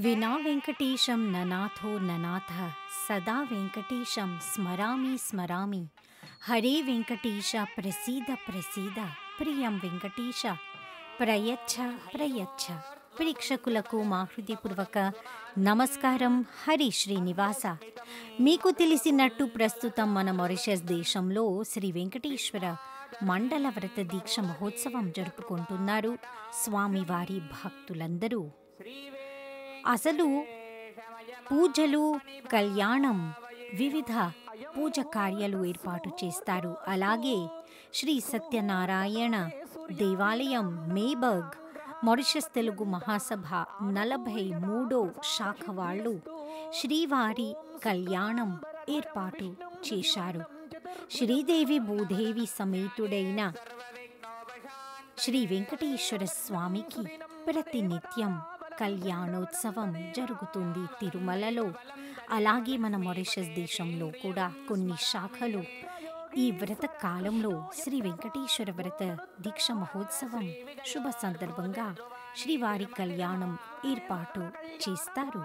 వినా వెంకటేశం ననాథో ననాథ సదా వెంకటేశం స్మరామి స్మరామి. హరే వెంకటేశ ప్రసీద ప్రసీద ప్రియం వెంకటేశ ప్రయచ్ఛ ప్రయచ్ఛ. ప్రేక్షకులకు మా హృదయపూర్వక నమస్కారం. హరి శ్రీనివాస. మీకు తెలిసినట్టు ప్రస్తుతం మన మారిషస్ దేశంలో శ్రీ వెంకటేశ్వర మండల వ్రత దీక్ష మహోత్సవం జరుపుకుంటున్నారు స్వామివారి భక్తులందరూ. అసలు పూజలు, కళ్యాణం, వివిధ పూజ కార్యాలు ఏర్పాటు చేస్తారు. అలాగే శ్రీ సత్యనారాయణ దేవాలయం మేబర్గ్ మారిషస్ తెలుగు మహాసభ 43వ శాఖ వాళ్ళు శ్రీవారి కళ్యాణం ఏర్పాటు చేశారు. శ్రీదేవి భూదేవి సమేతుడైన శ్రీ వెంకటేశ్వర స్వామికి ప్రతినిత్యం కళ్యాణోత్సవం జరుగుతుంది తిరుమలలో. అలాగే మన మారిషస్ దేశంలో కూడా కొన్ని శాఖలు ఈ వ్రత కాలంలో శ్రీ వెంకటేశ్వర వ్రత దీక్ష మహోత్సవం శుభ సందర్భంగా శ్రీవారి కళ్యాణం ఏర్పాటు చేస్తారు.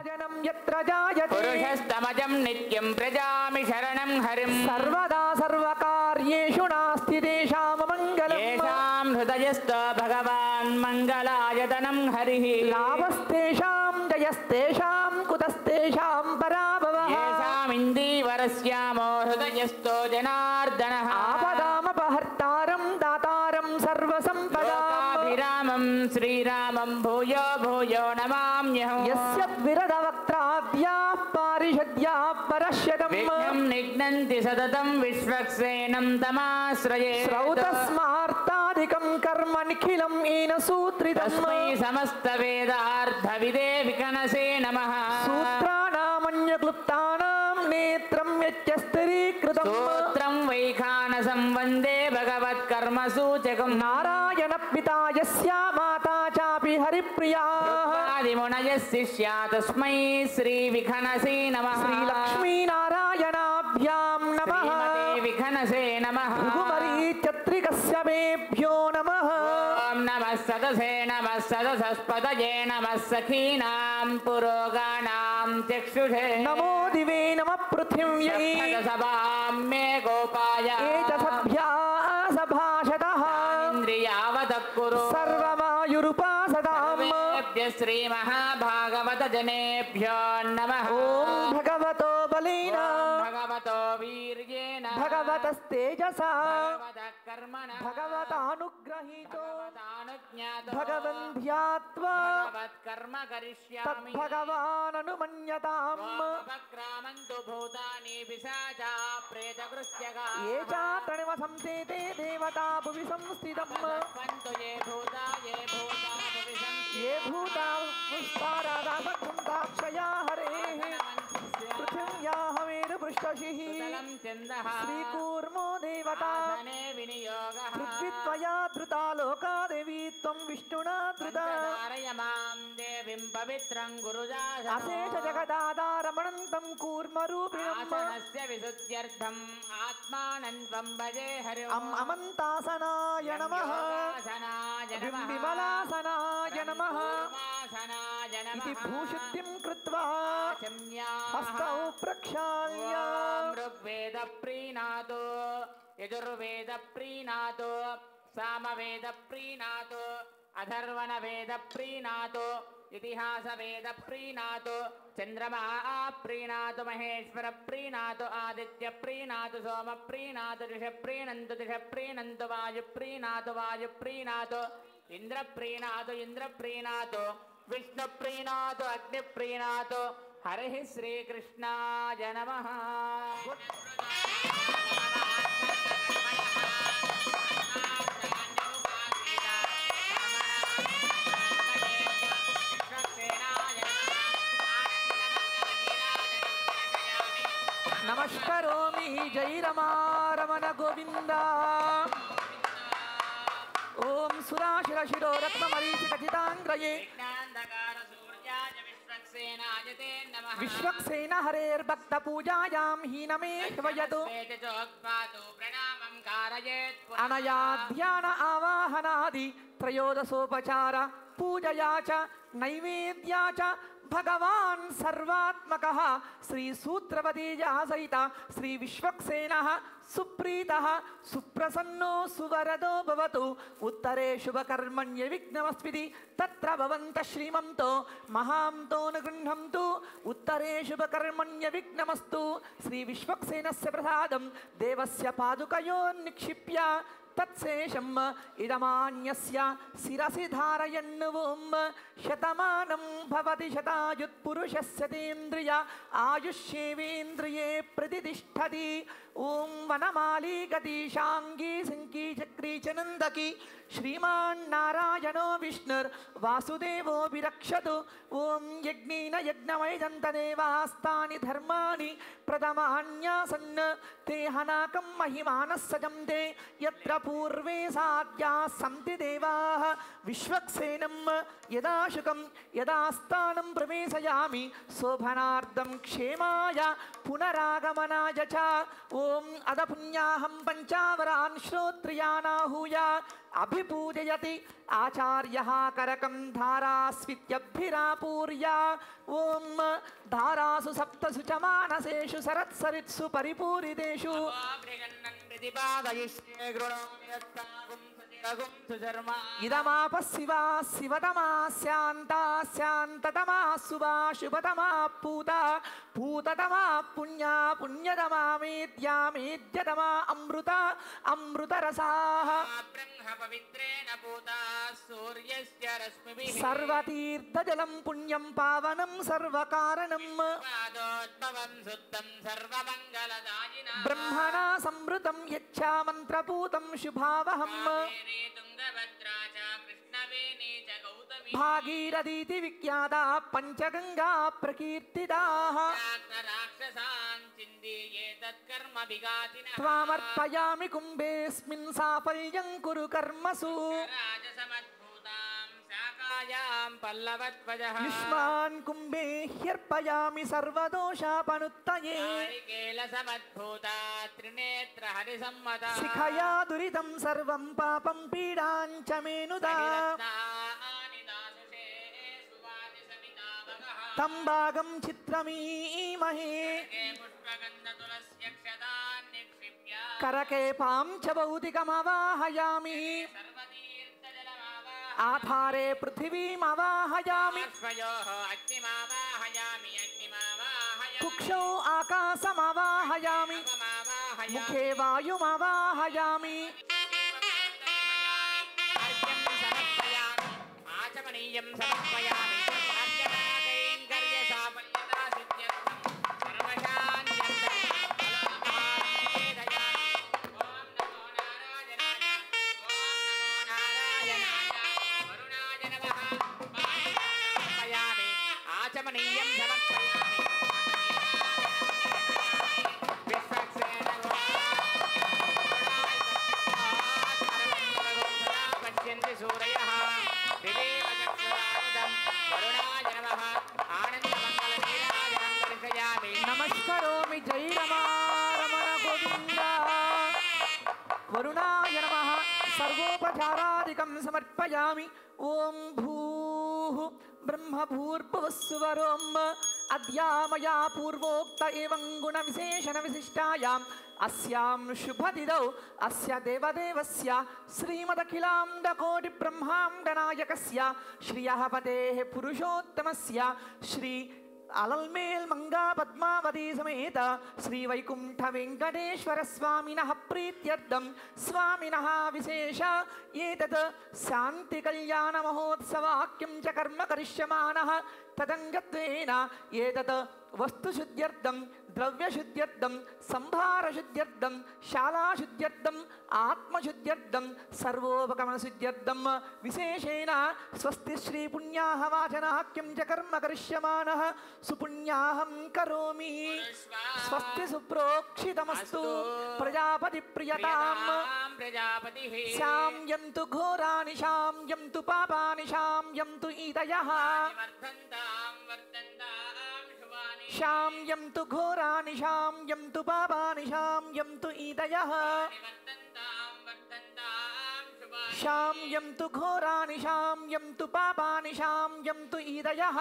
సర్వదా సర్వకార్యేషు నాస్తి దేశామ మంగళం. ఏషాం హృదయస్థ భగవాన్ మంగళాయతనం హరిః. లాభస్తేషాం జయస్తేషాం కుతస్తేషాం పరాభవః. ఏషాం ఇందీవరస్యామో హృదయస్థో జనార్దనః. ఆపదామపహర్తారం దాతారం సర్వసంపదాం. లోకాభిరామం శ్రీరామం భూయో భూయో నమామ్యహం. యస్య విరద వక్త్రాద్యాః పారిషద్యాః పరశ్యతం. విఘ్నం నిఘ్నంతి సతతం విశ్వక్సేనం తమాశ్రయే. శ్రౌతస్మార్తాధికం కర్మ నిఖిలం ఏన సూత్రితం. తస్మై సమస్త వేదార్థవిదే వికనసే నమః. సూత్రాణామన్యక్లుప్తానాం నేత్రం యచ్చస్తరీకృతం. సూత్రం వైఖానసం వందే భగవత్కర్మ సూచకం. నారాయణ పితా యస్య మాతా చాపి హరిప్రియా. ఆదిమునయ శిష్యా తస్మై శ్రీ విఖనసే నమః. శ్రీలక్ష్మీనారాయణాభ్యాం నమః. శ్రీమతే విఖనసే నమః. భృగుమరీచత్రికస్య మేభ్యో నమః. ఓం నమః సదసే నమః సదసస్పదయే నమః సఖీనాం పురోగానాం చక్షుషే. నమో దివే నమః పృథివ్యై. సభాం మే గోపాయ ఏతసభ్యా సభాషతః. ఇంద్రియావతః కురు సర్వమాయురుపాసదాం. శ్రీ మహాభాగవత జనేభ్యో నమః. ఓం భగవతో బలేన భగవతో వీర్యేణ భగవతస్తేజసా భగవతః కర్మణ భగవతానుగ్రహీతో భగవతానుజ్ఞాతో భగవన్ ధ్యాత్వా భగవత్కర్మ కరిష్యామి. తద్భగవాననుమన్యతాం. ఉపక్రామంతు భూతాని పిశాచా ప్రేతకృత్యగా. ఏ చాత్రణివసంతే తే దేవతా భువి సంస్థితం. పంతు ఏ భూతా భువి ఏ భూతా పుష్పారాదాక్షయా హరేః. పృథివ్యాః మేరుపృష్టశిః శ్రీకూర్మో దేవతా. వినియోగః పృథ్వీత్వయా ధృతా లోకా దేవీ త్వం విష్ణునా ధృతా. మాం దేవీం పవిత్రం గురుజాసనం. అశేష జగదాధారమనంతం కూర్మరూపిణం. ఆసనస్య విశుద్ధ్యర్థం ఆత్మానం త్వం భజే హరిం. అమంతాసనాయ నమః. యోగాసనాయ నమః. విమలాసనాయ నమః. కూర్మాసనాయ నమః. ఇతి భూషుద్ధిం కృత్వా ఆచమ్యాః. హస్తౌ ప్రక్షాళ్య. ఓం ఋగ్వేద ప్రీణాతో యజుర్వేద ప్రీణాతో సామవేద ప్రీణాతో అథర్వణ వేద ప్రీణాతో ఇతిహాస వేద ప్రీణాతో చంద్రమా ప్రీణాతు మహేశ్వర ప్రీణాతు ఆదిత్య ప్రీణాతు సోమ ప్రీణాతు దిశ ప్రీణంతు దిశ ప్రీణంతు వాయు ప్రీణాతు వాయు ప్రీణాతు ఇంద్ర ప్రీణాతు ఇంద్ర ప్రీణాతు విష్ణు ప్రీణాతు అగ్ని ప్రీణాతు. హరి శ్రీకృష్ణాయ నమః. నమస్కరోమి జై రమారమణ గోవింద. ఓం సురాశిరశిరో రత్నమరీచికచితాంగ్రయే విశ్వక్సేన హరేర్భక్త పూజాయాం హీనమే హ్వయదు. అనయా ధ్యాన ఆవాహనాది త్రయోదశోపచార పూజయా చ నైవేద్యా చ భగవాన్ సర్వాత్మకః శ్రీ సూత్రవతీజా సహిత శ్రీ విశ్వక్సేనః సుప్రీతః సుప్రసన్నో సువరదో భవతు ఉత్తరే శుభకర్మణ్య విఘ్నమస్మితి తత్ర భవంతః శ్రీమంతో మహాంతో గృహంతు ఉత్తరే శుభకర్మణ్య విఘ్నమస్తు శ్రీ విశ్వక్సేనస్య ప్రసాదం దేవస్య పాదుకయోర్నిక్షిప్య తత్శేషం ఇదమాన్యస్య శిరసి ధారయన్ ఓం శతమానం భవతి శతాయుత్పురుషస్య తేంద్రియ ఆయుష్యేవేంద్రియే ప్రతిష్టతి ఓం వనమాలి గతీశాంగీ శంకీ చక్రీ చ నందకి శ్రీమాన్ నారాయణో విష్ణుర్ వాసుదేవో విరక్షతు ఓం యజ్ఞేన యజ్ఞమైదంత దేవాస్తాని ధర్మాణి ప్రథమాన్యాసన్ తే హనాకం మహిమానః సజంతే యత్ర పూర్వే సాధ్యా సంతి దేవాః విశ్వక్సేనం యదా శుకం యదా స్థానం ప్రవేశయామి శోభనార్థం క్షేమాయ పునరాగమనాయ చ ఓం అద పుణ్యాహం పంచావరాన్ శ్రోత్రియానాహూయ అభిపూజయతి ఆచార్యః కరకం ధారాస్విత్యభిరాపూర్య ఓం ధారాసు సప్తసు చ మానసేషు సరత్సరిత్సు పరిపూరితేషు ఇదమాప శివ శివతమా శాంత శాంతతమా శుభా శుభతమా పూత పూతతమా పుణ్య పుణ్యతమా మేద్యా మేద్యతమా అమృత అమృతరసాః సర్వతీర్థజలం పుణ్యం పావనం సర్వకారణం బ్రహ్మణా సంవృతం యచ్చా మంత్రపూతం శుభావహం భాగీరథీతి విఖ్యాతా పంచగంగా ప్రకీర్తితాః త్వామర్పయామి కుంభేస్మిన్ సాఫల్యం కురు కర్మసు యుష్మాన్ కుంభే హ్యర్పయామి సర్వదోషాపనుత్తయే శిఖయా దురితం సర్వం పాపం పీడాంచ మేనుదా తం భాగం చిత్రమీమహే కరకే పాం చ భౌతికమవాహయామి ఆధారే పృథివీమవాహయామి కుక్షౌ ఆకాశమవాహయామి ముఖే వాయుమవాహయామి నమస్కరోమి జై రమణ గోవింద వరుణాయ నమః సర్వోపచారాదికం సమర్పయామి ఓం భూః బ్రహ్మ భూర్భువస్సువరోం అద్యామయా పూర్వోక్త ఏవం గుణ విశేషణ విశిష్టాయాం అస్యాం శుభదిదౌ అస్య దేవదేవస్య శ్రీమదఖిలాండ కోటి బ్రహ్మాండ నాయకస్య శ్రియః పతేః పురుషోత్తమస్య శ్రీ అలల్మేల్ మంగా పద్మావతి సమేత శ్రీ వైకుంఠ వెంకటేశ్వర స్వామినః ప్రీత్యర్థం స్వామినః విశేష ఏతత్ శాంతి కళ్యాణ మహోత్సవాఖ్యం చ కర్మ కరిష్యమానః తదంగత్వేన ఏతత్ వస్తుశుద్ధ్యర్థం ద్రవ్యశుద్ధ్యర్థం సంభారశుద్ధ్యర్థం శాలాశుద్ధ్యర్థం ఆత్మశుద్ధ్యర్థం సర్వోపగమనశుద్ధ్యర్థం విశేషేణ స్వస్తి శ్రీ పుణ్యాః వాచనాఖ్యం చ కర్మ కరిష్యమానః సుపుణ్యాహం కరోమి స్వస్తి సుప్రోక్షితమస్తు ప్రజాపతి ప్రియతాం శామ్యంతు ఘోరాని శామ్యంతు పాపాని శామ్యంతు ఈతయః శామ్యంతు ఘోరాని శామ్యంతు పాపాని శామ్యంతు ఈతయః शाम्यं तु घोराणि शाम्यं तु पापानि शाम्यं तु ईदयः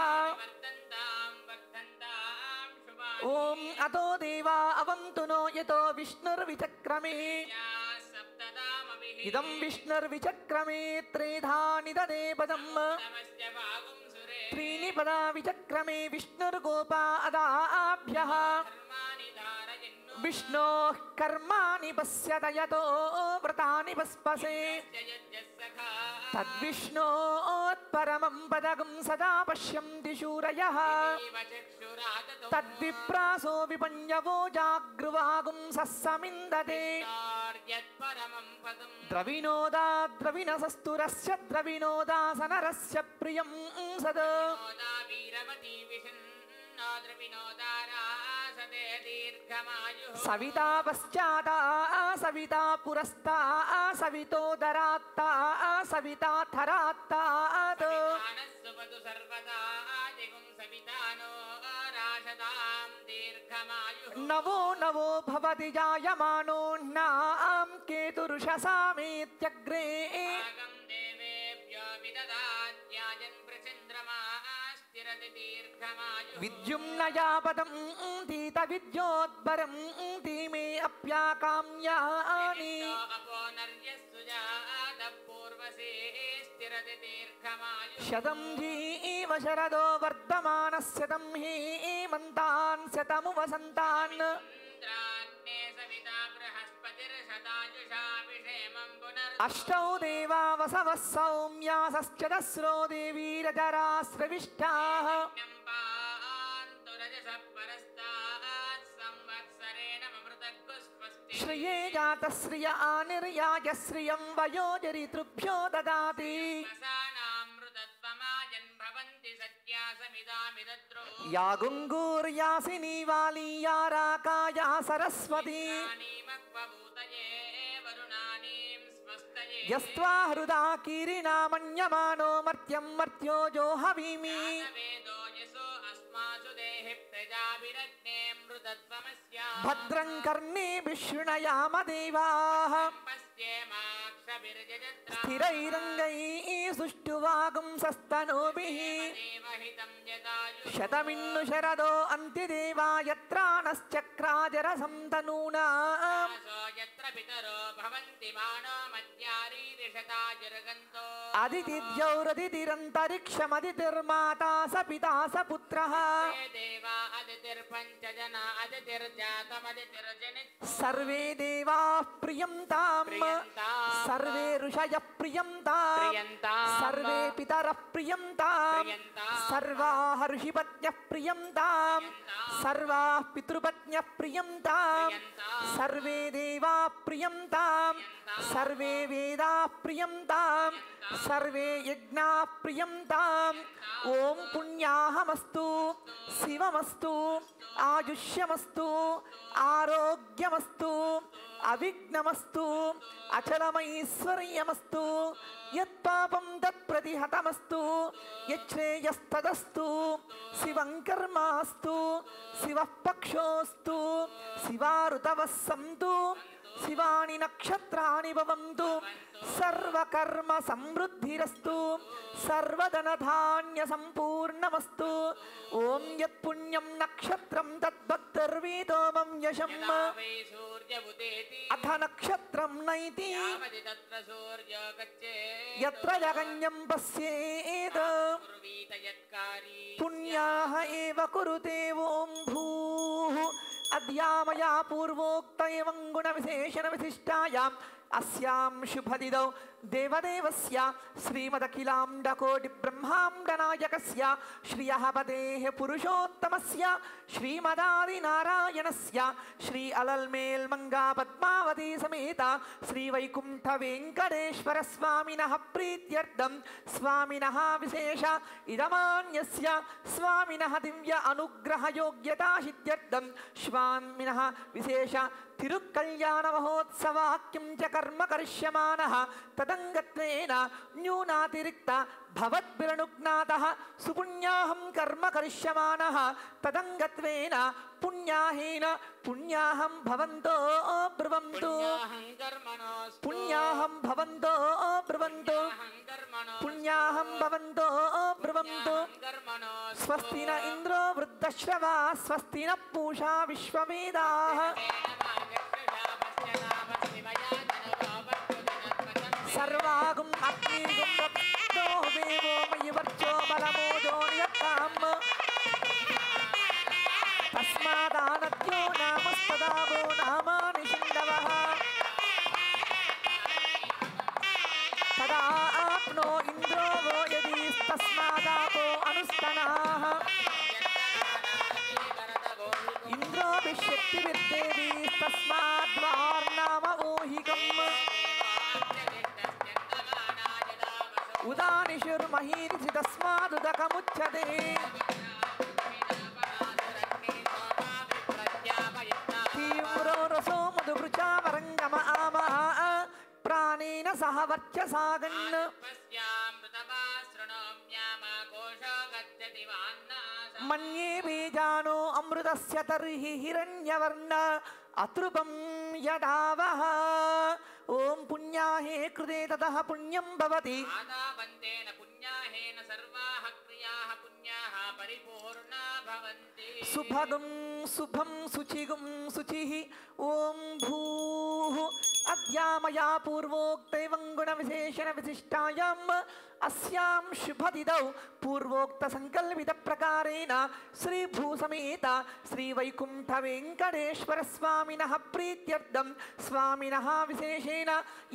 ॐ अतो देवा अवन्तु नो यतो विष्णुर्विचक्रमे इदं विष्णुर्विचक्रमे त्रेधा निददे पदम् त्रीणि पदा विचक्रमे विष्णुर्गोपा अदाभ्यः विष्णोः कर्माणि पश्यत यतो व्रतानि पस्पसे तद्विष्णोत्परमं पदगं सदा पश्यन्ति शूरयः तद्विप्रासो विपञ्जवो जागृवागुं सस्समिन्दते द्रविणोदा द्रविणसस्तुरस्य द्रविणोदासनरस्य प्रियं सद सविता पश्चाता सविता पुरस्ता सवितोदरात्ता सविता थरात्तात् नवो नवो भवति जायमानोऽन्नां केतुरुषसामेत्यग्रे विद्युम्नयापदं तीतविद्योद्भरं धीमे अप्याकाम्यानि शतं जीव शरदो वर्धमानस्य तं हेमन्तान् शतमु वसन्तान् अष्टौ देवा वसवः सौम्यासश्च दस्रो देवीरजराश्रविष्टाः श्रिये जातश्रिय आनिर्याय श्रियं वयोजरितृभ्यो ददाति या गुङ्गूर्यासिनी वाली या राका या सरस्वती यस्त्वा हृदा कीरिणा मन्यमानो मर्त्यं मर्त्यो जो हवीमि भद्रं कर्णेभिः शृणुयाम देवाः स्थिरैरङ्गैः सुष्ठुवागुंसस्तनूभिः शतमिन्नु शरदो अन्तिदेवा यत्राणश्चक्राजरसं तनूनाम् अदितिद्यौरदितिरन्तरिक्षमदितिर्माता स पिता स पुत्रः सर्वे देवाः प्रियन्ताम् सर्वे ऋषयः प्रियन्ताम् सर्वे पितरः प्रियन्ताम् सर्वाः ऋषिपत्न्यः प्रियन्ताम् सर्वाः पितृपत्न्यः प्रियन्ताम् सर्वे देवाः प्रियन्ताम् सर्वे वेदाः प्रियन्ताम् सर्वे यज्ञाः प्रियन्ताम् ॐ पुण्याहमस्तु शिवमस्तु आयुष्यमस्तु आरोग्यमस्तु अविघ्नमस्तु अचलमैश्वर्यमस्तु यत्पापं तत्प्रतिहतमस्तु यच्छ्रेयस्तदस्तु शिवं कर्मास्तु शिवः पक्षोऽस्तु शिवा ऋतवः सन्तु शिवानि नक्षत्राणि भवन्तु सर्वकर्म समृद्धिरस्तु सर्वधनधान्य संपूर्णमस्तु ॐ यत्पुण्यं नक्षत्रं तद्भक्तिर्वेदो मम यशम् अथ नक्षत्रं नैति यत्र जगन्यं पश्येत् पुण्याः एव कुरुते ॐ भूः अद्यामया पूर्वोक्त एवं गुणविशेषणविशिष्टायाम् अस्यां शुभदिनौ देवदेवस्य श्रीमदखिलाण्डकोटिब्रह्माण्डनायकस्य श्रियः पतेः पुरुषोत्तमस्य श्रीमदादिनारायणस्य श्री अलल्मेल्मङ्गा पद्मावती समेत श्रीवैकुण्ठवेङ्कटेश्वर स्वामिनः प्रीत्यर्थं स्वामिनः विशेष इदमान्यस्य स्वामिनः दिव्य अनुग्रहयोग्यता सिद्ध्यर्थं स्वामिनः विशेष तिरुकल्याण महोत्सवाक्यं च कर्म करिष्यमानः तदङ्गत्वेन न्यूनातिरिक्त भवद्भिरनुज्ञातः सुपुण्याहं कर्म करिष्यमानः तदङ्गत्वेन पुण्याहेन पुण्याहं भवन्तो ब्रुवन्तु पुण्याहं भवन्तो బ్రువంతు పుణ్యాహం భవంతు బ్రువంతు స్వస్తి న ఇంద్రో వృద్ధశ్రవా స్వస్తి న పూషా విశ్వవేదాః సర్వాగుం అగ్నిగుం రక్తో దేవో మయి వర్చో బలమోజో నియత్తాం తస్మాదానద్యో నామస్తదావో నామాని శిందవః తదా ఆప్నో ఇంద్రో వో యదీస్తస్మాదాపో అనుస్తనాః ఇంద్రోభిషక్తిభిర్దేవీస్తస్మాద్వార్నామ ఊహికం ఉదానిషుర్మహీనిసి తస్మాదుదకముచ్యతే తీవ్రో రసో మధువృచావరంగమ ఆమః ప్రాణేన సహ వర్చసాగన్ మన్యే బీజానో అమృతస్య తర్హి హిరణ్యవర్ణ అతృపం యదావః ఓం పుణ్యాహే కృతే తతః పుణ్యం భవతి సుభగం శుభం శుచిగుం శుచిః ఓం భూః అద్యామయా పూర్వోక్తైవం గుణ విశేషణ విశిష్టాయాం అస్యాం శుభదిదౌ పూర్వోక్త సంకల్పిత ప్రకారేణ శ్రీ భూసమేత శ్రీ వైకుంఠ వెంకటేశ్వర స్వామినః ప్రీత్యర్థం స్వామినః విశేషేణ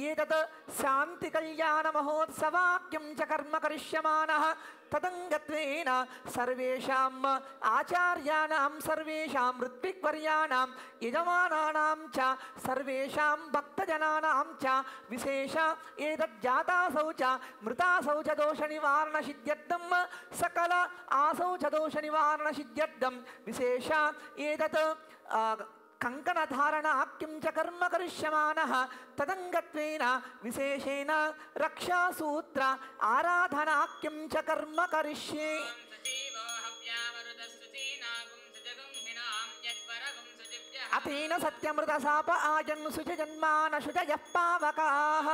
ఏతత్ శాంతి కళ్యాణ మహోత్సవాఖ్యం చ కర్మ కరిష్యమానః తదంగత్వేన సర్వేషాం ఆచార్యాణాం సర్వేషాం ఋత్విక్వర్యాణాం యజమానానాం చ సర్వేషాం భక్తజనానాం చ విశేష ఏతజ్జాతాసౌ చ మృతాసౌ చ దోష నివారణ సిద్ధ్యర్థం సకల ఆసౌ చ దోష నివారణ సిద్ధ్యర్థం విశేష ఏతత్ కంకణధారణాఖ్యం చ కర్మ కరిష్యమానః తదంగత్వేన విశేషేణ రక్షాసూత్ర ఆరాధనాఖ్యం చ కర్మ కరిష్యే అతేన సత్యమృత సాప ఆయన్ శుచజన్మాన శుచయః పావకాః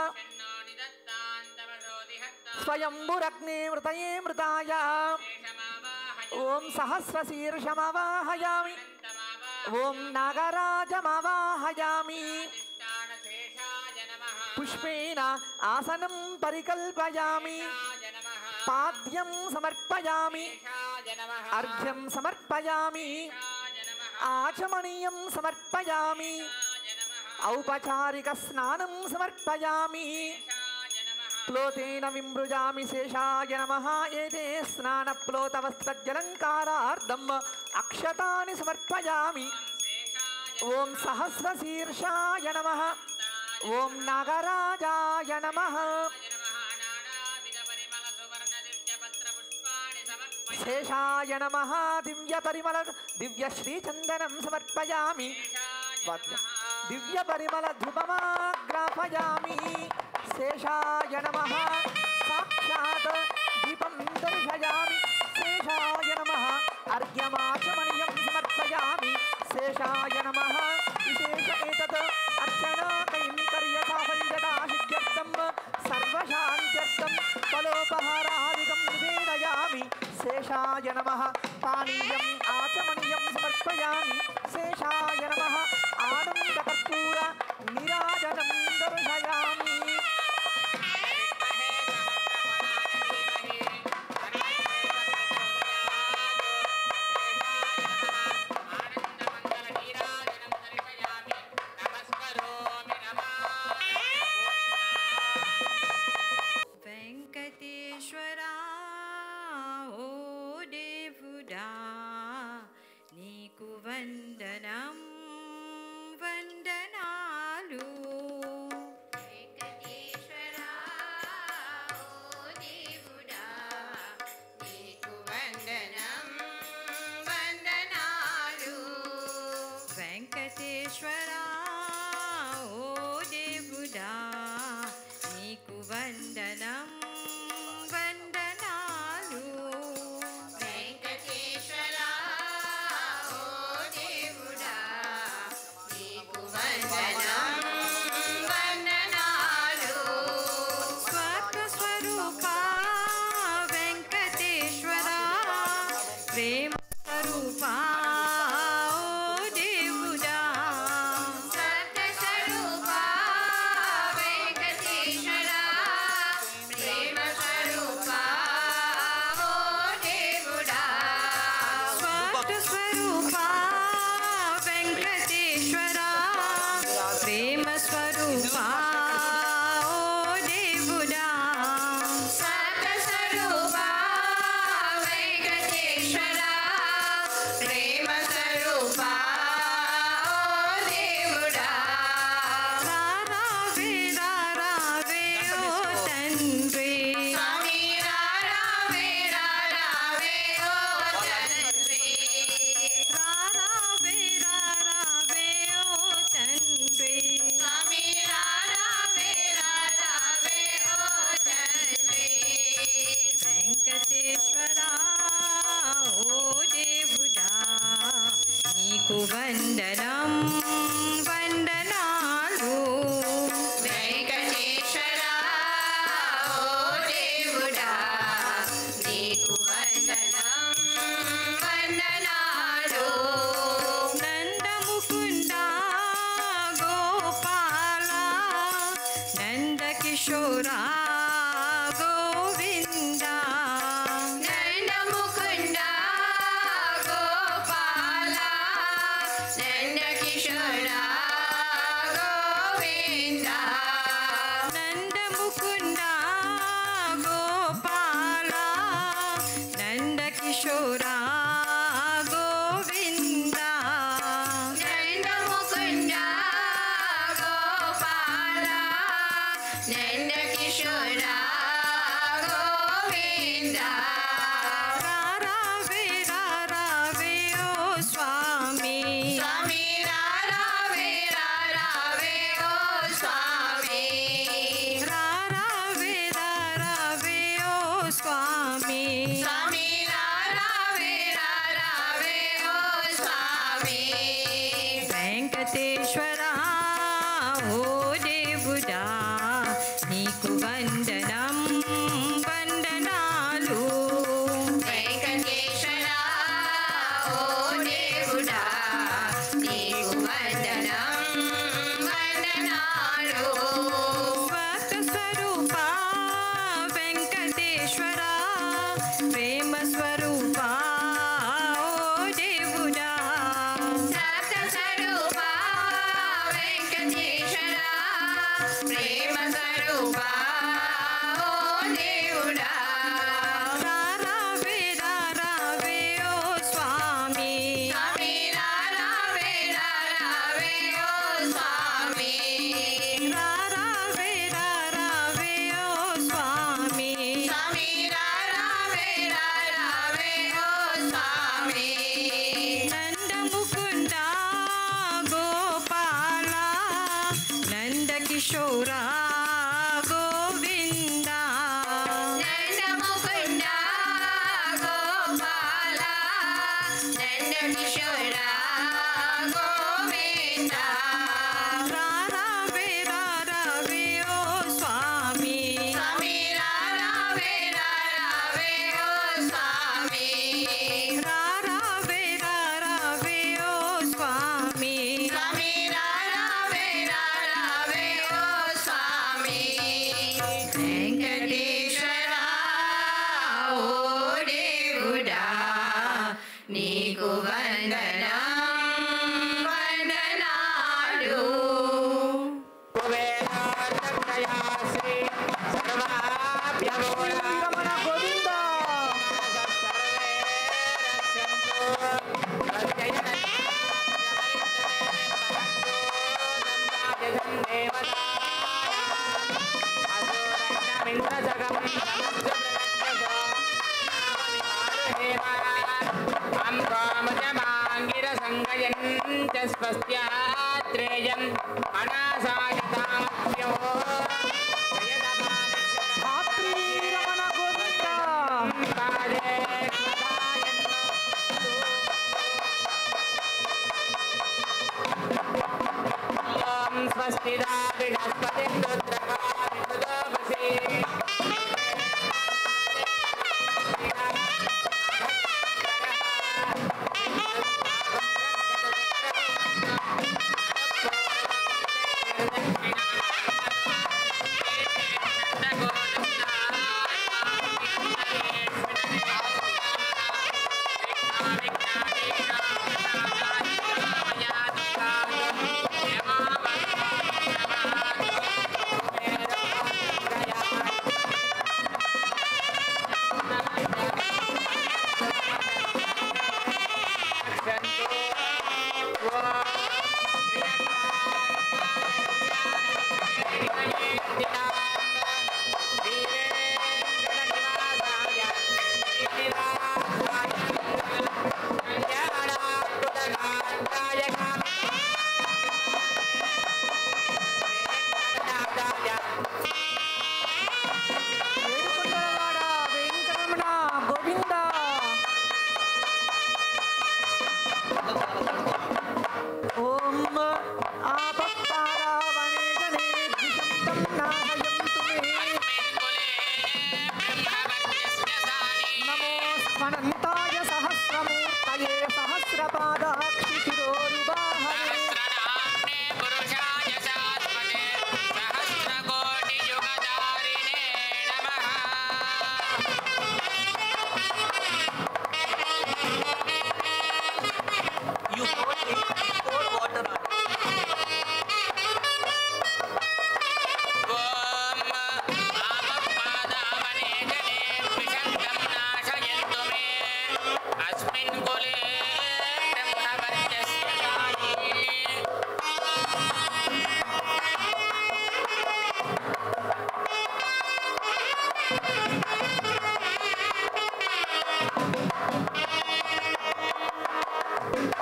స్వయంభురగ్నే మృతయే మృతాయ ఓం సహస్రశీర్షమవాహయామి ఓం నాగరాజమవాహయామి పుష్పేణ ఆసనం పరికల్పయామి పాద్యం సమర్పయామి అర్ఘ్యం సమర్పయామి ఆచమనీయం సమర్పయామి ఔపచారిక స్నానం సమర్పయామి ప్లోతేన విమృజామి శేషాయ నమః ఏతే స్నాన ప్లోత వస్త్రజలంకారార్థం అక్షతాని సమర్పయామి ఓం సహస్రశీర్షాయ నమః ఓం నాగరాజాయ నమః శేషాయ నమః దివ్య పరిమళ దివ్య శ్రీచందనం సమర్పయామి దివ్య పరిమళ ధృపమాగ్రాపయామి శేషాయ నమః సాక్షాత్ దీపం దర్శయామి శేషాయ నమః అర్ఘ్యమాచమనీయం సమర్పయామి శేషాయ నమః విశేష ఏతత్ అర్చనా కైంకర్య సాఫల్యతా సిద్ధ్యర్థం సర్వశాంత్యర్థం ఫలోపహారాదికం నివేదయామి శేషాయ నమః పానీయం ఆచమనీయం సమర్పయామి శేషాయ నమః ఆనందకర్పూర నీరాజనం దర్శయామి వెంకటేశ్వరా ఓ దేవుడా నీకు వందనం వందనాలు వెంకటేశ్వరా ఓ దేవుడా నీకు వందనం వందనాలు వెంకటేశ్వరా ఓ దేవుడా నీకు వందనం వందనాలు వెంకటేశ్వరా ఓ దేవుడా నీకు వందనం వందనాలు తండ్రి స్వామి రారావే రారావే ఓ తండ్రి రారావే రారావే ఓ తండ్రి స్వామి రారావే రారావే ఓ తండ్రి వెంకటేశ్వరా ఓ దేవుడా నీకు వందనం వందనాలు వెంకటేశ్వరా ఓ దేవుడా నీకు వందనం వందనాలు నందముకుంద గోపాల నందకిశోరా గోవింద నందముకుంద గోపాల నందకిశోరా గోవింద నందముకుంద గోపాల నందకిశోరా గోవింద నందముకుంద గోపాల నందకిశోరా గోవింద రారావే రారావే ఓ స్వామి స్వామి రారావే రారావే ఓ స్వామి రారావే రారావే ఓ స్వామి స్వామి రారావే రారావే ఓ స్వామి వెంకటేశ్వరా ఓ దేవుడా నీకు వందనం వందనాలు వెంకటేశ్వరా ఓ దేవుడా నీకు వందనం వందనాలు స్వార్థ స్వరూప వెంకటేశ్వరా ప్రేమ స్వరూప ఓ దేవుడా స్వార్థ స్వరూప వెంకటేశ్వరా ప్రేమ స్వరూప ఓ దేవుడా రారావే రారావే ఓ స్వామి స్వామి రారావే రారావే ఓ స్వామి రారావే రారావే ఓ స్వామి స్వామి రారావే రారావే ఓ స్వామి నందముకుంద గోపాల నందకిశోరా గోవింద నందముకుంద గోపాల నందకిశోరా గోవింద రారావే రారావే ఓ స్వామి స్వామి రారావే రారావే ఓ స్వామి రారావే రారావే ఓ స్వామి స్వామి రారావే రారావే ఓ స్వామి వెంకటేశ్వరా ఓ దేవుడా నీకు వందనం వందనాలు కుబేరాశ్రీ సర్వాభ్యమోరా రమణ గోవింద స్వస్త్యాత్రేయం అనాసాయతామభ్యో ధాత్రీ రమణ గోవింద స్వస్తిదా బృహస్పతి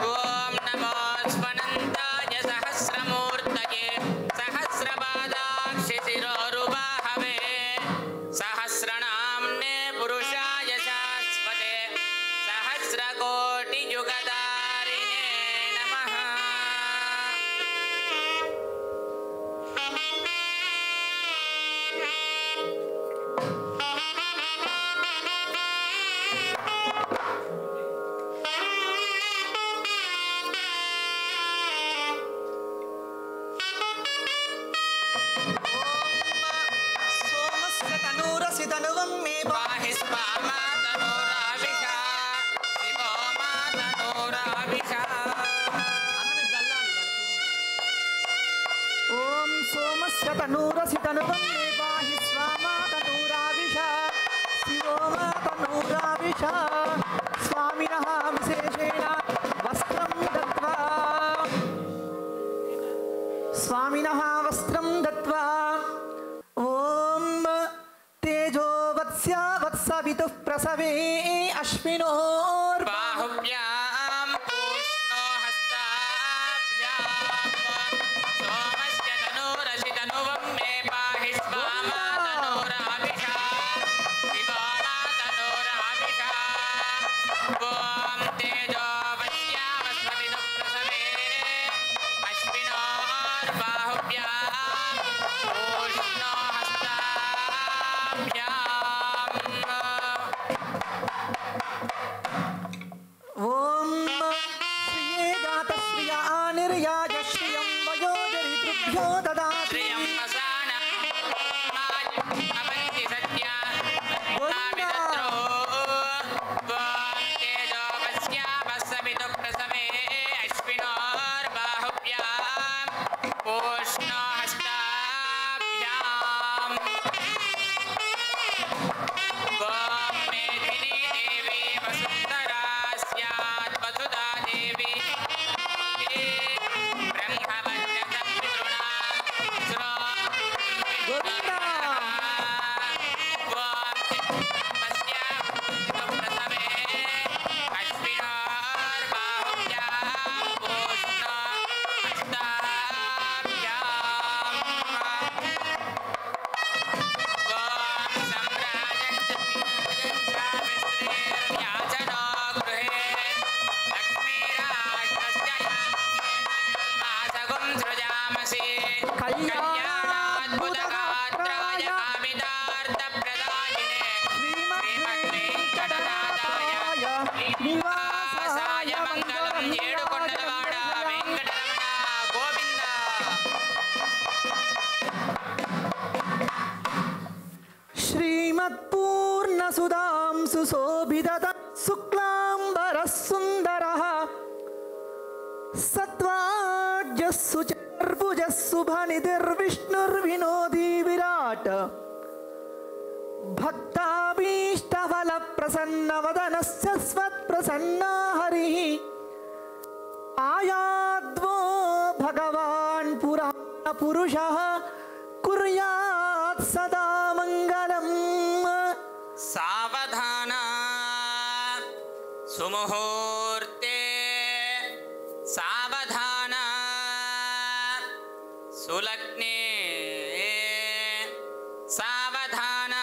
ఓం నమో స్వనంతాయ సహస్రమూర్తయే సహస్రపాదాక్షి శిరోరుబాహవే సహస్రనామ్నే పురుషాయ శాశ్వతే సహస్రకోటియుగధారిణే నమః. సోమస్య తనూరసి తనువం మే పాహి స్వామా తనూరావిషా శివో మా తనూరావిషా. ఓం సోమస్య తనూరసి తనువం మే పాహి స్వామా తనూరావిష శివో మా తనూరావిష. స్వామినః విశేషేణ వస్త్రం దత్వా స్వామినః వస్త్రం దత్వా ఓం తేజో వత్స్య వత్సవితుః ప్రసవే అశ్వినోర్ బాహుభ్యాం పూష్ణో హస్తాభ్యాం సోమస్య తనూరసి తనువం మే పాహి స్వామా తనూరావిషా శివో మా తనూరావిషా. ఓం తేజో వస్యావస్వవిదుః ప్రసవే అశ్వినోర్బాహుభ్యాం పూష్ణో హస్తాభ్యాం. ఓం శ్రియే జాత శ్రియా నిర్యాజ శ్రియం వయోజరితృభ్యో దదాతి. శ్రియం వసాన అవంతి సత్య నామిదత్రో. ఓం తేజో వస్యావస్సవిదుః ప్రసవే అశ్వినోర్బాహుభ్యాం పూష్ణో హస్తాభ్యాం. ఓం మేధినీ దేవి వసుంధరా స్యాత్ వసుధా దేవి బ్రహ్మవచ్చ పితృణాం గోవిందా. కళ్యాణాద్భుతగాత్రాయ కామితార్థప్రదాయినే శ్రీమద్వేంకటనాథాయ నివాసాయ మంగళం. ఏడుకొండలవాడ వెంకటరమణ గోవింద. శ్రీమత్పూర్ణసుధాం సుశోభిదత శుక్లాంబరः సుందరः సత్వాజ్యः సుచర్భుజः శుభనిధిర్విష్ణుర్వినోదీ విరాట్ భక్తాభీష్టఫలప్రసన్నవదనస్య స్వత్ప్రసన్నా హరిः ఆయాద్వో భగవాన్ పురాణపురుషः కుర్యాత్ సదా మంగళం. సావధాన సుముహూర్తే సావధాన సులగ్నే సావధాన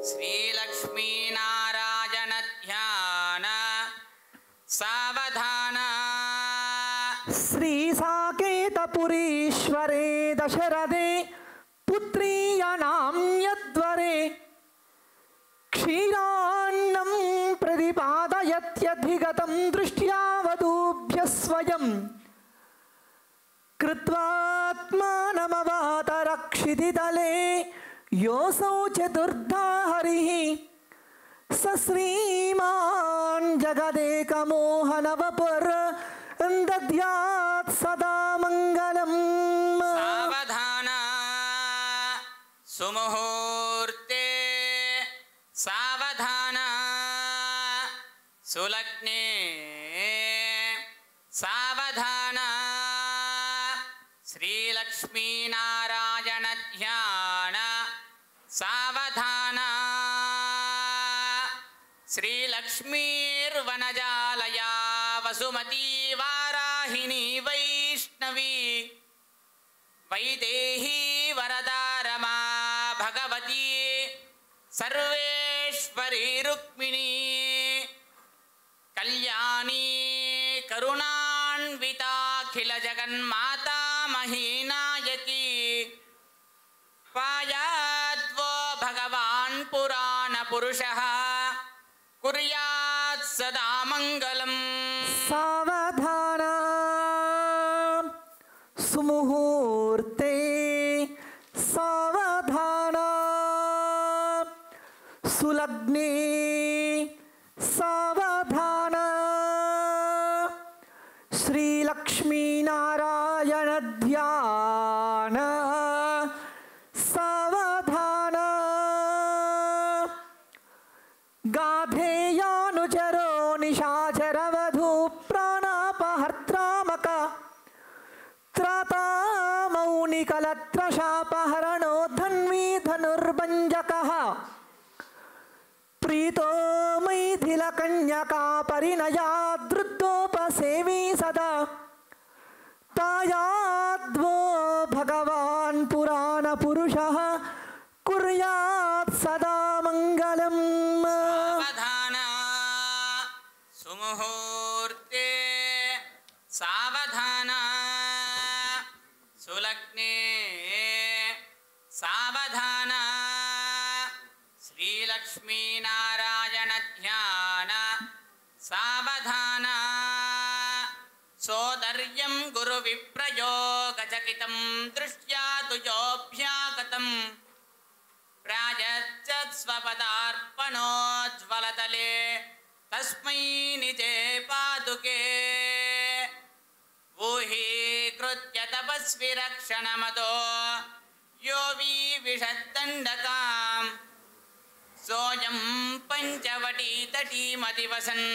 శ్రీలక్ష్మీనారాయణ ధ్యాన సావధాన శ్రీ సాకేతపురీశ్వరే దశరథే పుత్రీయనామ్యద్వరే క్షీరాన్నం ప్రతిపాదయత్యధిగతం దృష్ట్యావధూభ్యः స్వయం కృత్వాత్మానమవాతరక్షితితలే యోసౌ చతుర్థా హరిः స శ్రీమాన్ జగదేకమోహనవపుర్ దద్యాత్ సదా మంగళం. సావధాన సుముహూర్తే సావధాన సులగ్నే సావధాన శ్రీలక్ష్మీనారాయణ ధ్యాన సావధాన శ్రీలక్ష్మీర్వనజాలయా వసుమతీ వారాహిణీ వైష్ణవీ వైదేహీ వరదారమా భగవతీ సర్వేశ్వరీ రుక్మిణీ కళ్యాణీ కరుణాన్వితాఖిల జగన్మాతా మహీనాయకీ పాయాద్వో భగవాన్ పురాణ పురుషః కుర్యాత్ సదా మంగళం. సావధాన సుముహూర్తే సావధాన సులగ్నే సావధాన శ్రీలక్ష్మీనారాయణ ధ్యాన సావధాన గాధేయానుచరో నిశాచరవధూ ప్రాణాపహర్త్రామక త్రాతామౌనికలత్రశాపహరణో ధన్వీ ధనుర్భంజకః ప్రీతో మైథిలకన్యకా పరిణయాదృద్దోపసేవీ సదా తాయాద్వో భగవాన్ పురాణ పురుషః కుర్యాత్ సదా మంగళం. సావధాన సుముహూర్తే సావధాన సులగ్నే సావధాన శ్రీలక్ష్మీనారాయణ ధ్యాన సావధాన సోదర్యం గురు విప్రయోగచకితం దృష్ట్యా తుజోభ్యాగతం ప్రాయచ్చత్ స్వపదార్పణోజ్వలతలే తస్మై నిజే పాదుకే ఊహీకృత్య తపస్వి రక్షణమతో యో విషద్దండకాం సోయం పంచవటీ తటీమతివసన్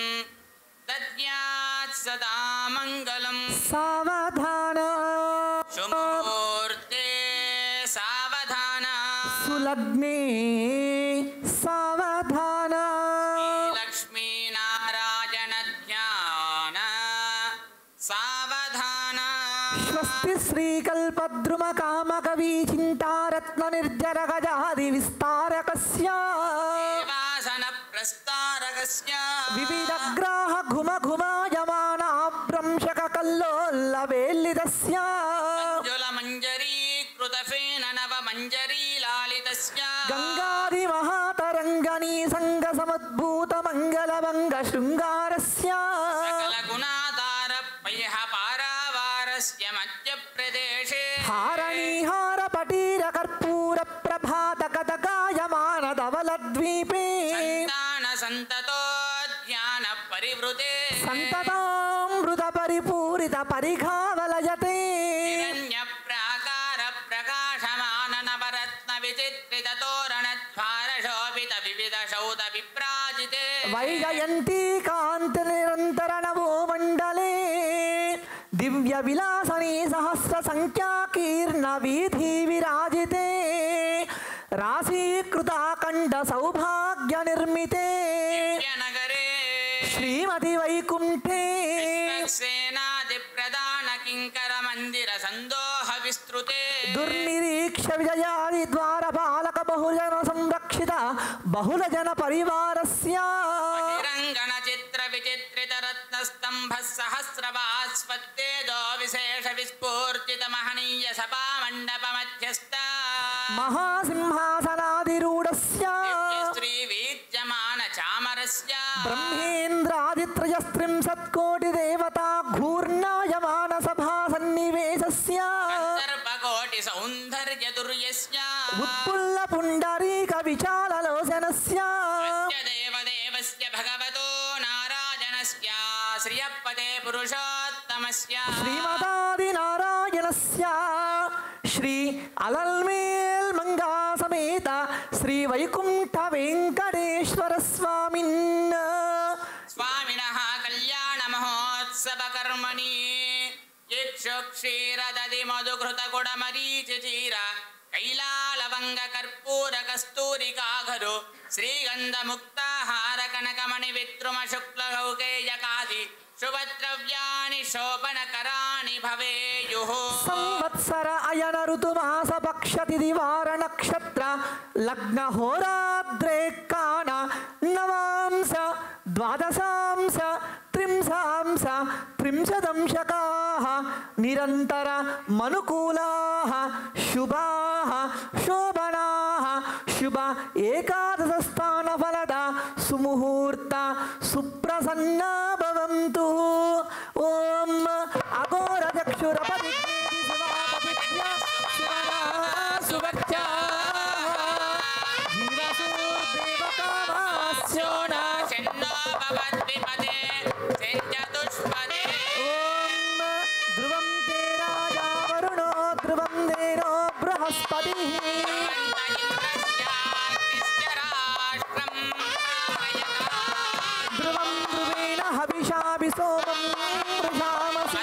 దద్యాత్ సదా మంగళం. సావధాన శుభముహూర్తే సావధాన సులగ్నే సావధాన లక్ష్మీనారాయణ ధ్యాన సావధాన స్వస్తి శ్రీకల్పద్రుమ కామకవీ చింతారత్న నిర్జర గజాది విస్తారకస్య వాసన ప్రస్తారకస్య వివిధగ్రాహ ఘుమ ఘుమాయమాన భ్రంశక కల్లోల్లవేల్లితస్య మంజుల మంజరీకృత ఫేన నవ మంజరీ లాలితస్య గంగాది మహాతరంగణీ సంగ సముద్భూత మంగళభంగ శృంగారస్య సకల గుణాధార పయ్య పారావారస్య మధ్యప్రదేశే హారణీహార పటీర కర్పూర ప్రభాత గతగాయమాన ధవలద్వీపే సంతాన సంతతో ధ్యాన పరివృతే సంతతామృత పరిపూరిత పరిఘావలయతే హిరణ్య ప్రాకార ప్రకాశమాన నవరత్న విచిత్రిత తోరణ ద్వార శోభిత వివిధ శౌద విప్రాజితే వైజయంతి కాంతి నిరంతర నవో మండలే దివ్య విలాసనీ సహస్ర సంఖ్యాకీర్ణ వీధి విరాజితే రాశీకృతాఖండ సౌభాగ్య నిర్మితే నగరే శ్రీమతి వైకుంఠే సేనాది ప్రధాన కింకర మందిర సందోహ విస్తృతే దుర్నిరీక్ష విజయాది ద్వార పాలక బహుజన సంరక్షిత బహుళ జన పరివారస్య రంగణ చిత్ర విచిత్రిత రత్న స్తంభ సహస్ర భాస్వత్తేజో విశేష విస్ఫూర్తిత మహనీయ సభా మండప మధ్యస్థ మహాసింహాసనాదిరూఢస్య శ్రీ వీజ్యమాన చామరస్య బ్రహ్మేంద్రాదిత్రయస్త్రింశత్కోటి దేవతా ఘూర్ణాయమాన సభా సన్నివేశస్య సర్వకోటి సౌందర్య దుర్యస్య ఉత్పుల్ల పుండరీక విచాలలోచనస్య దేవదేవస్య భగవతో నారాయణస్య శ్రియపదే పురుషోత్తమస్య శ్రీమదాది నారాయణస్య శ్రీ అలల్మేల్ మంగా సమేత శ్రీ వైకుంఠ వెంకటేశ్వర స్వామిన్ స్వామినః కళ్యాణ మహోత్సవ కర్మణి ఇక్షుక్షీరదది మధుఘృత గుడ మరీచి చీర కైలాలవంగ కర్పూర కస్తూరికాఘరు శ్రీగంధ ముక్తాహార కనకమణి విద్రుమ శుక్ల గౌకేయకాది శుభద్రవ్యాని శోభనకరాణి భవేయుః. సంవత్సర అయన ఋతుమాస పక్షతిథి వార నక్షత్ర లగ్న హోరాద్రే కాన నవాంస ద్వాదశాంశ త్రింశాంశ త్రింశదంశకాః నిరంతర మనుకూలాః శుభాః శోభనాః శుభ ఏకాదశ స్థాన ఫలద సుముహూర్త సుప్రసన్నా భవంతు. ఓం అఘోర చక్షురపతి సువర్చా చెన్నో భవద్విపదే చెంచతుష్పదే. ఓం ధ్రువం తే రాజా వరుణో ధ్రువం దేనో బృహస్పతి ధ్రువం ధ్రువేణ హవిషాభి సోమం వృషామసి.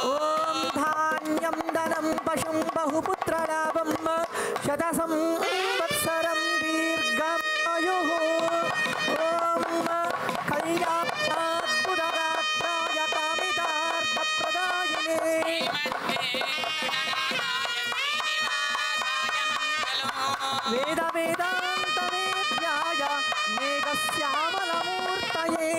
ఓం ధాన్యం ధనం పశుం బహుపుత్రలాభం శత సంవత్సరం దీర్ఘమాయుః. ఓం కళ్యాణాద్భుతగాత్రాయ కామితార్థప్రదాయినే వేద వేదాంత వేద్యాయ మేఘశ్యామలమూర్తయే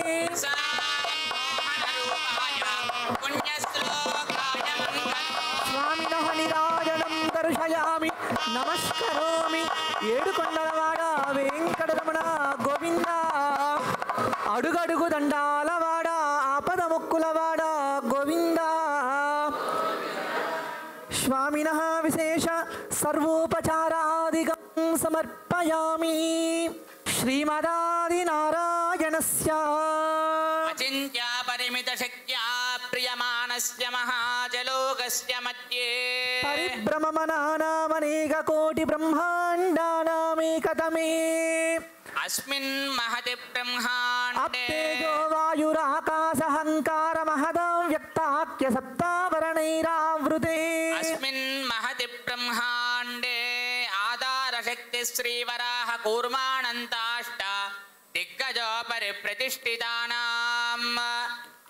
స్వామినః నిరాజనం దర్శయామి నమస్కరోమి. ఏడుకొండలవాడ వెంకటరమణ గోవింద. అడుగడుగు దండాలవాడ ఆపద మొక్కులవాడ గోవింద. స్వామినః విశేష సర్వోపచారాదికం సమర్పయామి. శ్రీమదాదినారాయణస్య అచింత్యా పరిమిత శక్త్యా ప్రియమానస్య మహాజలోకస్య మధ్యే పరిభ్రమమనానామనేక కోటి బ్రహ్మాండానామేకతమే అస్మిన్ మహతి బ్రహ్మాండే అప్తేజో వాయురాకాశహంకార మహదాం వ్యక్తాఖ్య సప్తావరణైరావృతే అస్మిన్ మహతి బ్రహ్మాండే ఆధారశక్తి శ్రీవరాహ కూర్మాణంతాష్ట దిగ్గజోపరి ప్రతిష్ఠితానాం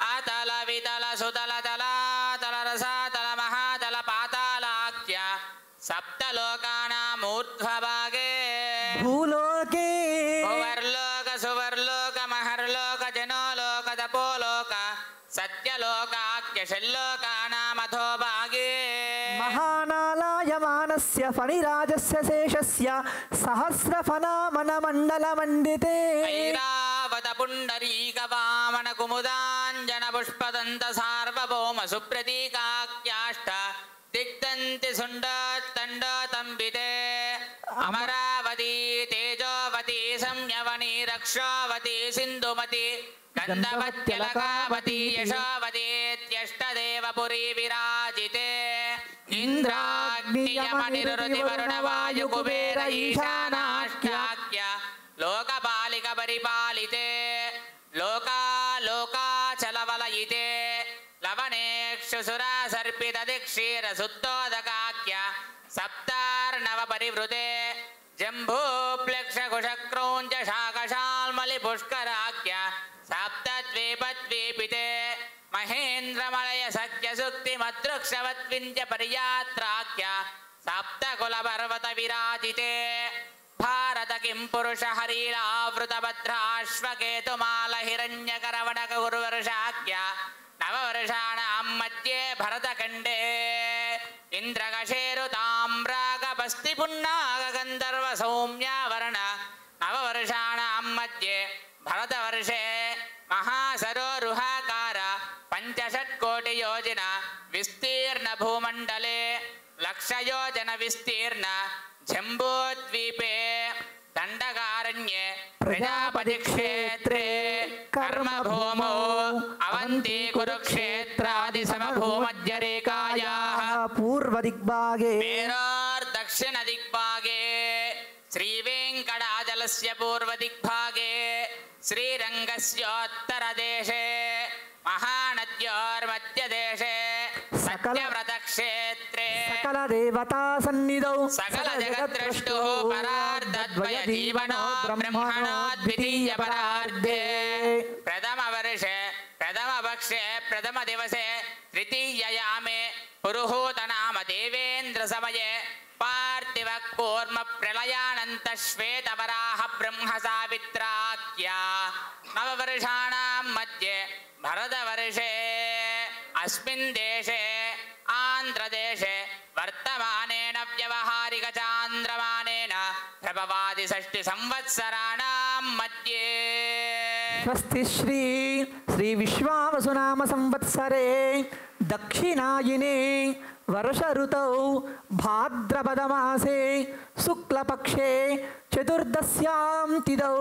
అతల వితల సుతల తలాతల రసాతల మహాతల పాతాళాఖ్య సప్తలోకానామూర్ధ్వభాగే భూలోకే భువర్లోక సువర్లోక మహర్లోక జనోలోక తపోలోక సత్యలోకాఖ్య షల్లోకానామధోభాగే మహానాలాయమానస్య ఫణిరాజస్య శేషస్య సహస్రఫణామనమండలమండితే ఐరావత పుండరీక వామన కుముదాంజన పుష్పదంత సార్వభౌమ సుప్రతీకాఖ్యాష్ట దిగ్దంతి సుండోత్తండోతంబితే అమరావతి తేజోవతి సంయవని రక్షావతి సింధుమతి గంధవత్యలకావతి యశోవతీత్యష్టదేవపురీ విరాజితే ఇంద్రాగ్నియమనిరుతి వరుణ వాయు కుబేర ఈశానాష్ట్యాఖ్య లోకపాలిక పరిపాలితే లోకాలోకాచలవలయితే లవణేక్షుసురా సర్పిత దిక్షీర శుద్ధోదకాఖ్య సప్తార్ణవ పరివృతే జంభూప్లక్ష కుశక్రౌంచ శాకశాల్మలి పుష్కరాఖ్య సప్తద్వీపద్వీపితే మహేంద్రమలయ సఖ్య సుక్తి మదృక్షవత్వించ పర్యాత్రాఖ్య సప్తకుల పర్వత విరాజితే భారత కిం పురుష హరీలావృత భద్రాశ్వకేతుమాల హిరణ్యకరవణక గురువర్షాఖ్య నవవర్షాణాం మధ్యే భరతఖండే ఇంద్రకశేరు తామ్రాగపస్తి పున్నాగ గంధర్వ సౌమ్యావరణ నవవర్షాణాం మధ్యే భరతవర్షే మహాసరోరుహాకార పంచషట్కోటి యోజన విస్తీర్ణ భూమండలే లక్షయోజన విస్తీర్ణ జంబూద్వీపే దండకారణ్యే ప్రజాపతి క్షేత్రే కర్మభూమౌ అవంతి కురుక్షేత్రాది సమభూమధ్యరేఖాయాః పూర్వదిగ్భాగే మేరోర్దక్షిణ దిగ్భాగే శ్రీవేంకటాచలస్య పూర్వదిగ్భాగే శ్రీరంగస్యోత్తరదేశే महानद्योर्मध्यदेशे सत्यव्रतक्षेत्रे सकल देवता सन्निधौ सकल जगद्द्रष्टुः परार्धद्वय जीवनो ब्रह्मणो द्वितीय परार्धे प्रथमवर्षे प्रथमपक्षे प्रथमदिवसे तृतीययामे पुरुहूतनाम देवेन्द्रसमये पार्थिवः कूर्म प्रलयानन्त श्वेतवराह ब्रह्म सावित्राख्या नववर्षाणां मध्ये भरतवर्षे अस्मिन् देशे आन्ध्रदेशे वर्तमानेन व्यवहारिकचान्द्रमानेन प्रभवादि षष्टिसंवत्सराणां मध्ये स्वस्ति श्री विश्वावसुनाम संवत्सरे दक्षिणायिने वर्ष ऋतौ भाद्रपदमासे शुक्लपक्षे चतुर्दश्यां तिथौ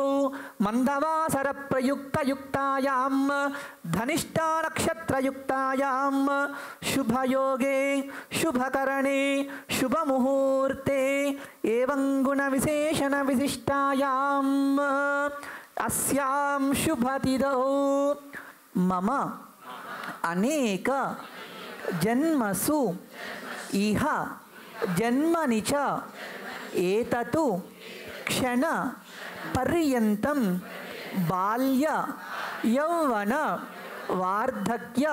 मंदवासर प्रयुक्तयुक्तायां धनिष्ठा नक्षत्रयुक्तायां शुभयोगे शुभकरणे शुभमुहूर्ते एवं गुणविशेषण विशिष्टायाम् अस्यां शुभतिथौ मम अनेक जन्मसु इह जन्मनि च एततु क्षण पर्यन्तं बाल्य यौवन वार्धक्य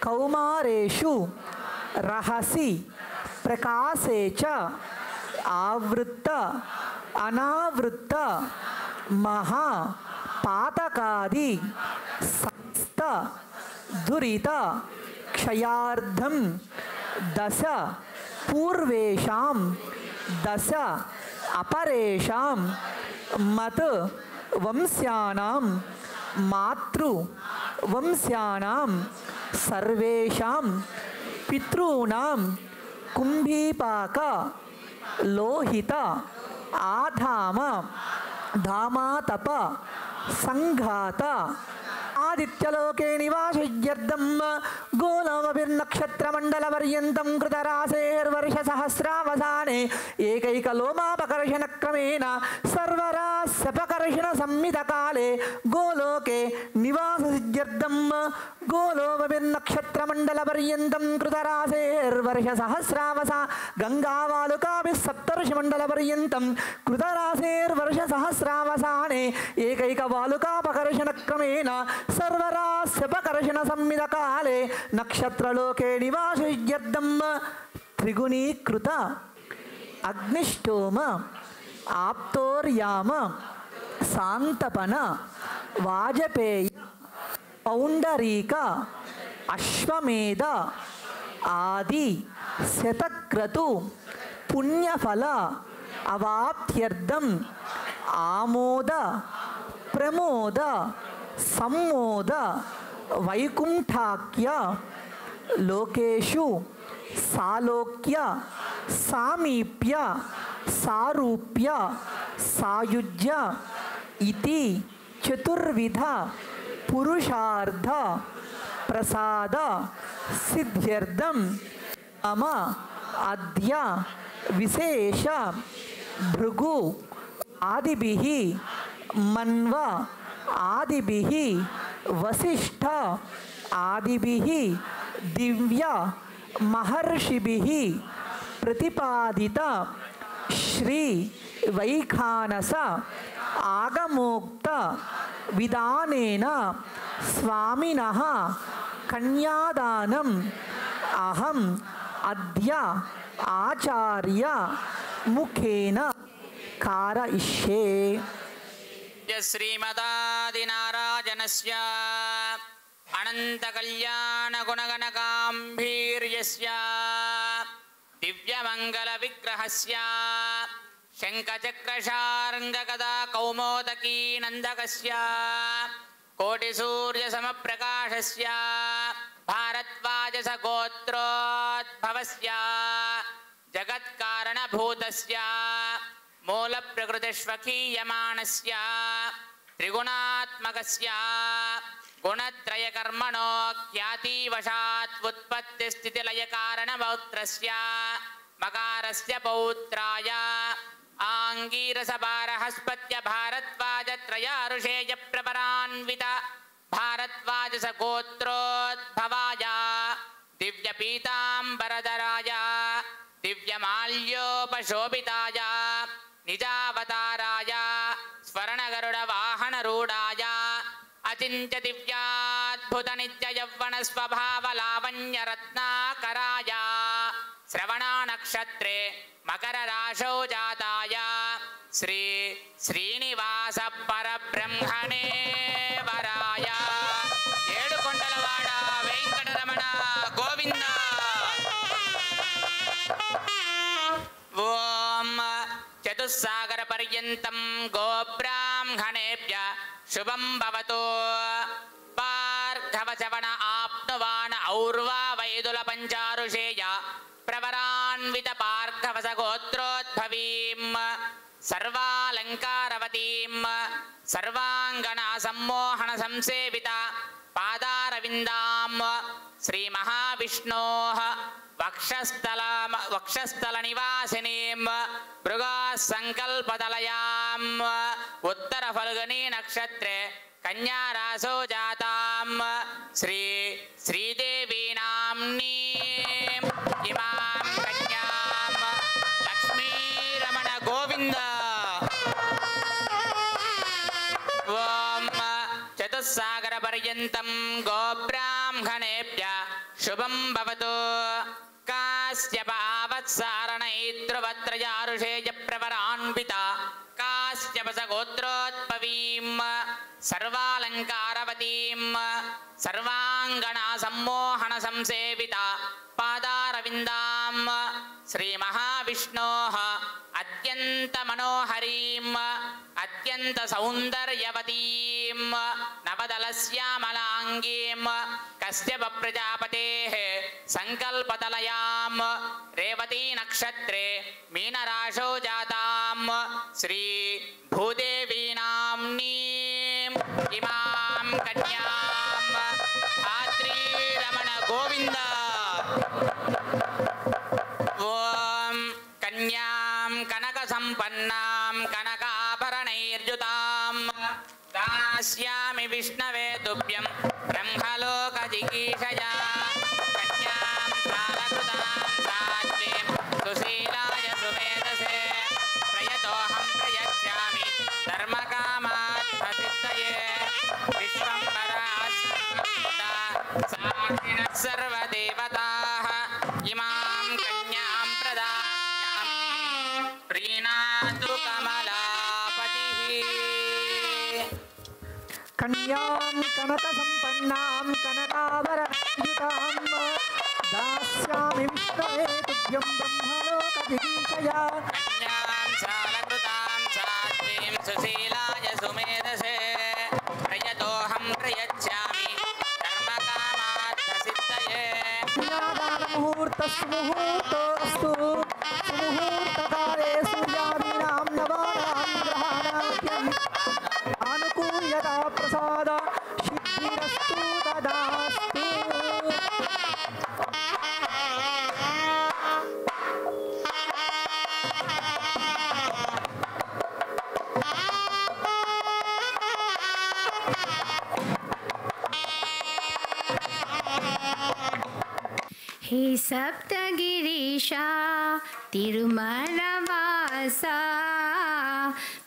कौमारेषु रहसि प्रकाशे च आवृत्त अनावृत्त महा पातकादि समस्त दुरित क्षयार्धं दश पूर्वेषां दश अपरेषां मत वंश्यानां मातृ वंश्यानां सर्वेषां पितॄणां कुम्भीपाक लोहित आधाम धामातप संघात आदित्यलोके निवासय्यर्थं गोलोमभिर्नक्षत्रमण्डलपर्यन्तं कृतरासेर्वर्षसहस्रावसाने एकैकलोमापकर्षणक्रमेण सर्वरास्यपकर्षणसंमितकाले गोलोके निवाससिद्ध्यर्थं गोलोमभिर्नक्षत्रमण्डलपर्यन्तं कृतरासेर्वर्षसहस्रावसा गङ्गावालुकाभिः सप्तर्षिमण्डलपर्यन्तं कृतरासेर्वर्षसहस्रावसाने एकैकवालुकापकर्षणक्रमेण सर्वरास्यपकर्षण संमितकाले नक्षत्रलोके निवासय्यर्थं त्रिगुणीकृत अग्निष्टोम आप्तोर्याम शांतपन वाजपेय पौंडरीक अश्वमेध आदि शतक्रतु पुण्यफल अवाप्त्यर्थं आमोद प्रमोद सम्मोद वैकुंठाख्य लोकेषु सालोक्य सामीप्य सारूप्य सायुज्य इति चतुर्विध पुरुषार्थ प्रसाद सिद्ध्यर्थं मम अद्य विशेष भृगु आदिभिः मन्व आदिभिः वसिष्ठ आदिभिः दिव्य महर्षिभिः प्रतिपादित श्री वैखानस आगमोक्त विधानेन स्वामिनः कन्यादानम् अहम् अद्य आचार्य मुखेन कारयिष्ये। श्रीमदादिनारायणस्य अनन्तकल्याणगुणगणगाम्भीर्यस्य दिव्यमङ्गलविग्रहस्य शङ्खचक्रशार्ङ्गगदा कौमोदकी नन्दकस्य कोटिसूर्यसमप्रकाशस्य भारद्वाजसगोत्रोद्भवस्य जगत्कारणभूतस्य मूलप्रकृतिष्वकीयमाणस्य त्रिगुणात्मकस्य गुणत्रयकर्मणो ख्यातिवशात् उत्पत्तिस्थितिलयकारणमौत्रस्य मकारस्य पौत्राय आङ्गीरसभारहस्पत्य भारद्वाजत्रयारुषेयप्रपरान्वित भारद्वाजसगोत्रोद्भवाय दिव्यपीताम्बरधराय दिव्यमाल्योपशोभिताय निजावताराय स्वर्णगरुडवाहनरूढाय अचिन्त्य दिव्याद्भुतनित्ययौवनस्वभावलावण्यरत्नाकराय श्रवणानक्षत्रे मकरराशौ जाताय श्री श्रीनिवास परब्रह्मणे वराय ఏడుకొండలవాడ వెంకటరమణ గోవింద ఓం చతుస్సాగర పర్యంతం గోబ్రాహ్మణేభ్య శుభం భవతు పార్థవచవన ఆప్నువాన ఔర్వా వైదుల పంచారుషేయ ప్రవరాన్విత పార్థవస గోత్రోద్భవీం సర్వాలంకారవతీం సర్వాంగనా సమ్మోహన సంసేవిత పాదారవిందాం శ్రీ మహావిష్ణోః వక్షస్థల నివాసినీం భృగా సంకల్పదలయాం ఉత్తర ఫల్గుని నక్షత్రే కన్యా రాసో జాతాం శ్రీ శ్రీదేవీ నామ్నీం ఇమాం కన్యాం లక్ష్మీరమణ గోవింద ఓం చతుస్సాగర పర్యంతం గోబ్రాహ్మణేభ్య శుభం భవతు కాశ్యపావత్సారణైత్రువత్రయారుషేయ ప్రవరాన్విత కాశ్యపస గోత్రోద్భవీం సర్వాలంకారవతీం సర్వాంగనా సమ్మోహన సంసేవిత పాదారవిందాం శ్రీ మహావిష్ణోః అత్యంత మనోహరీం అత్యంత సౌందర్యవతీం నవదలశ్యామలాంగీం కశ్యప ప్రజాపతేః సంకల్పతలయాం రేవతీ నక్షత్రే మీనరాశౌ జాతాం శ్రీ భూదేవీ నామ్నీం ఇమాం కన్యాం ధాత్రీరమణ గోవింద ఓం కన్యాం కనక సంపన్నాం కనకాభరణైర్యుతాం దాస్యామి విష్ణవే తుభ్యం బ్రహ్మలోక జిగీషయా కన్యాం కాలకృతాం సాత్వీం సుశీలాయ సుమేధసే ప్రయతోహం ప్రయచ్చామి ధర్మకామార్థసిద్ధయే విశ్వంబరాస్మృత సాక్షిణః సర్వదేవతాః ఇమాం కన్యాం ప్రదాస్యామి ప్రీణాతు కమలాపతిః కన్యాం కనక సంపన్నాం కనకాభరణయుతాం దాస్యామి విష్ణవే తుభ్యం బ్రహ్మలోక జిగీషయా కన్యాం శాలకృతాం సాత్వీం సుశీలాయ సుమేధసే ప్రయతోహం ప్రయచ్చామి ధర్మకామార్థసిద్ధయే ముహూర్తస్ముహూర్తోస్తు సుముహూర్తకాలే సూర్యాదీనాం నవానాం గ్రహాణాభ్యం ఆనుకూల్యతా ప్రసాద సిద్ధిరస్తు తదాస్తు. हे सप्तगिरीशा तिरुमलवासा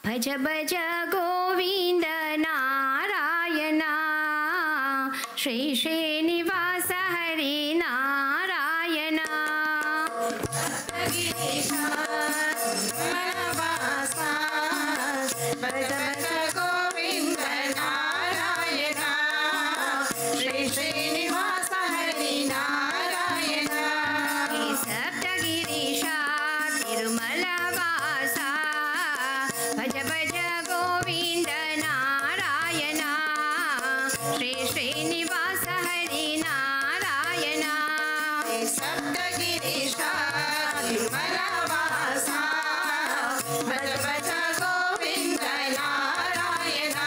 भज भज गोविंद नारायणा श्री श्रीनिवास हरि नारायणा सप्तगिरीशा तिरुमलवासा भज भज गोविंद नारायणा श्री श्रीनिवास हरि नारायणा सप्तगिरीशा तिरुमलवासा भज भज गोविंद नारायणा श्री श्रीनिवास हरि नारायणा सप्तगिरीशा तिरुमलवासा भज भज गोविंद नारायणा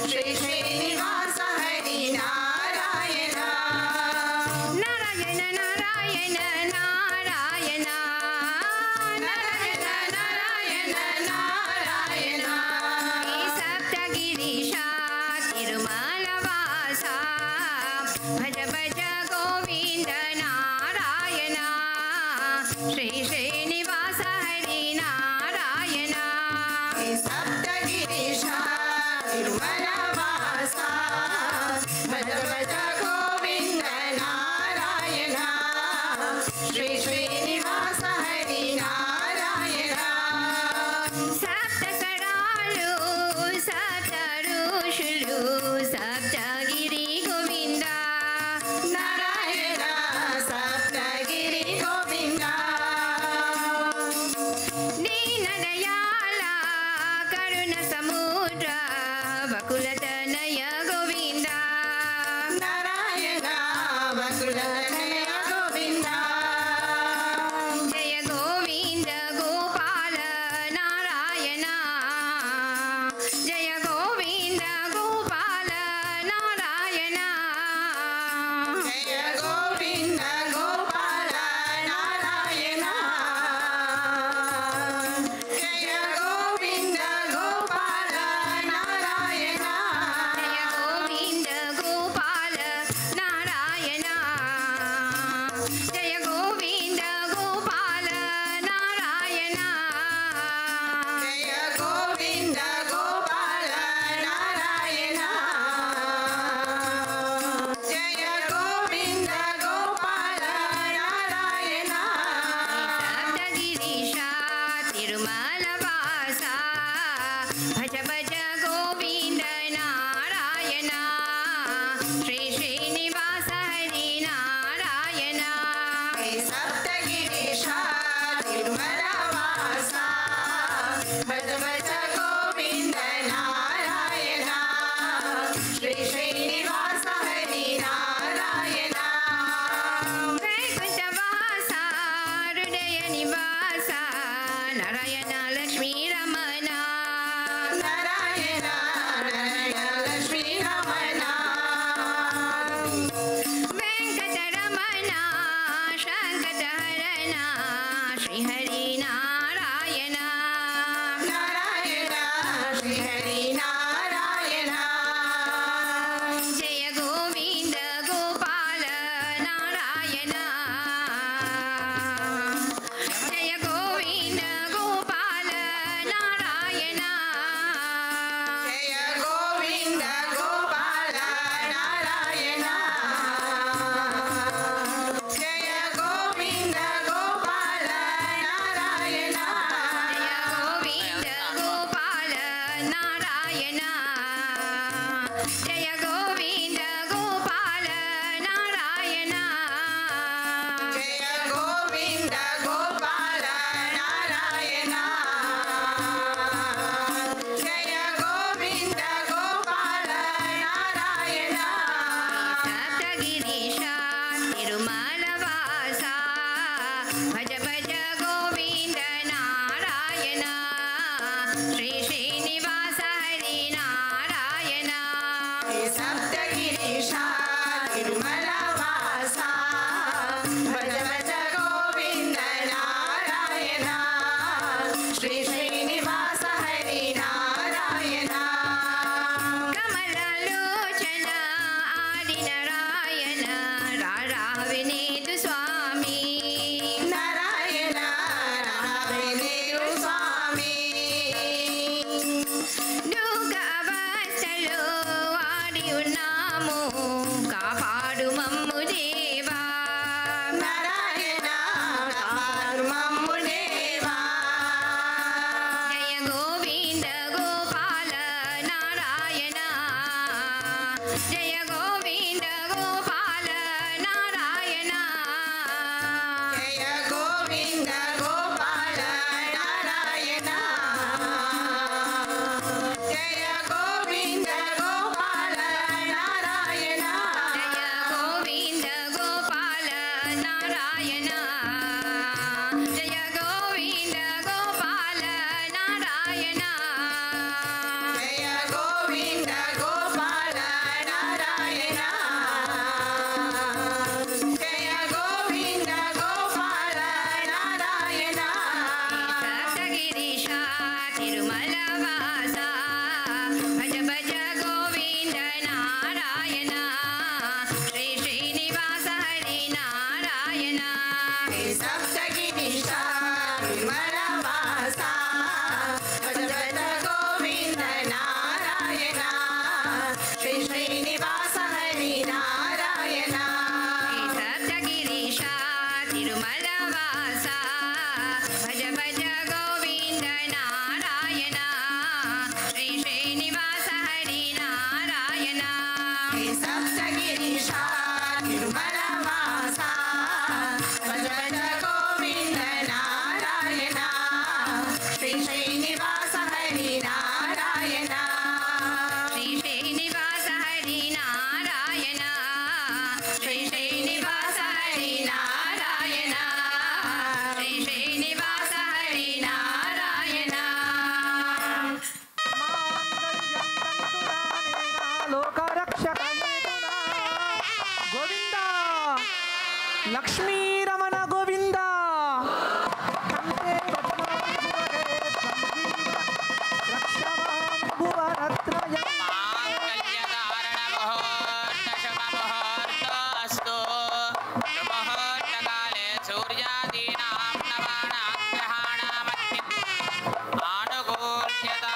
श्री श्रीनिवास हरि नारायणा नारायण नारायण नारायण नारायण नारायण नारायण सप्तगिरीशा तिरुमला श्री श्रीनिवास हरि नारायण सप्तगिरीशा तिरुमलवासा भज भज गोविन्द नारायण श्री श्रीनिवास हरि नारायण सप्तकरालु सप्त ऋषुलु सप्तगिरि गोविन्द नारायण सप्तगिरि गोविन्द दीनदयाल करुण समुद्र बकुलतनय गोविन्द नारायण बकुलतनय गोविन्द जय गोविन्द गोपाल नारायण जय गोविन्द गोपाल नारायण जय गोविन्द गोपाल नारायण जय गोविन्द गोपाल नारायण जय गोविन्द गोपाल नारायण जय गोविन्द गोपाल नारायण जय गोविन्द गोपाल नारायण जय गोविन्द गोपाल नारायण सप्तगिरीशा तिरुमलवासा भज भज गोविन्द नारायण श्री श्रीनिवास हरि नारायण सप्तगिरीशा तिरुमलवासा भज भज गोविन्द नारायण श्री श्रीनिवास हरि नारायण वैकुण्ठवासा हृदय निवासा नारायण लक्ष्मी रमण नारायण नारायण लक्ष्मी रमण वेङ्कटरमण शङ्कटहरण श्रीहरि नारायण नारायण श्रीहरि नारायण जय गोविन्द गोपाल नारायण जय गोविन्द गोपाल नारायण जय गोविन्द गोपाल नारायण जय गोविन्द गोपाल नारायण जय गोविन्द गोपाल नारायण जय गोविन्द गोपाल नारायण जय गोविन्द गोपाल नारायण सप्तगिरीशा तिरुमलवासा भज भज गोविन्द नारायण श्री श्रीनिवास हरि नारायण सप्तगिरीशा तिरुमलवासा भज भज गोविन्द नारायण श्री श्रीनिवास हरि नारायण कमललोचन आदिनारायण राराविनेतु स्वामी नारायण राघवेन्द्र स्वामी దుఃఖ అవస్థలో వాడి ఉన్నాము కాపాడు మమ్ము దేవా నారాయణ కాపాడు మమ్ము దేవా జయ గోవింద గోపాల నారాయణ జయ గోవింద గోపాల నారాయణ జయ గోవింద గోపాల నారాయణ జయ గోవింద గోపాల నారాయణ జయ గోవింద గోపాల నారాయణ జయ గోవింద గోపాల నారాయణ జయ గోవింద గోపాల నారాయణ జయ గోవింద గోపాల నారాయణ సప్తగిరీశా తిరుమలవాసా భజ భజ గోవింద నారాయణ శ్రీ శ్రీనివాస హరి నారాయణ భజ భజ గోవింద నారాయణ శ్రీ శ్రీనివాస హరి నారాయణ శ్రీ శ్రీనివాస హరి నారాయణ శ్రీ శ్రీనివాస హరి నారాయణ శ్రీ శ్రీనివాస హరి నారాయణ లోకరక్షకయేతునా గోవింద లక్ష్మీరమణ గోవింద కంటే పద్మాంబువరే సంజీవ రక్షమాం భువనత్రయం మాంగళ్యధారణముహూర్తశుభముహూర్తోऽस्तु శుభముహూర్తకాలే సూర్యాదీనాం నవానాగ్రహాణామధ్యం ఆనుకూల్యతా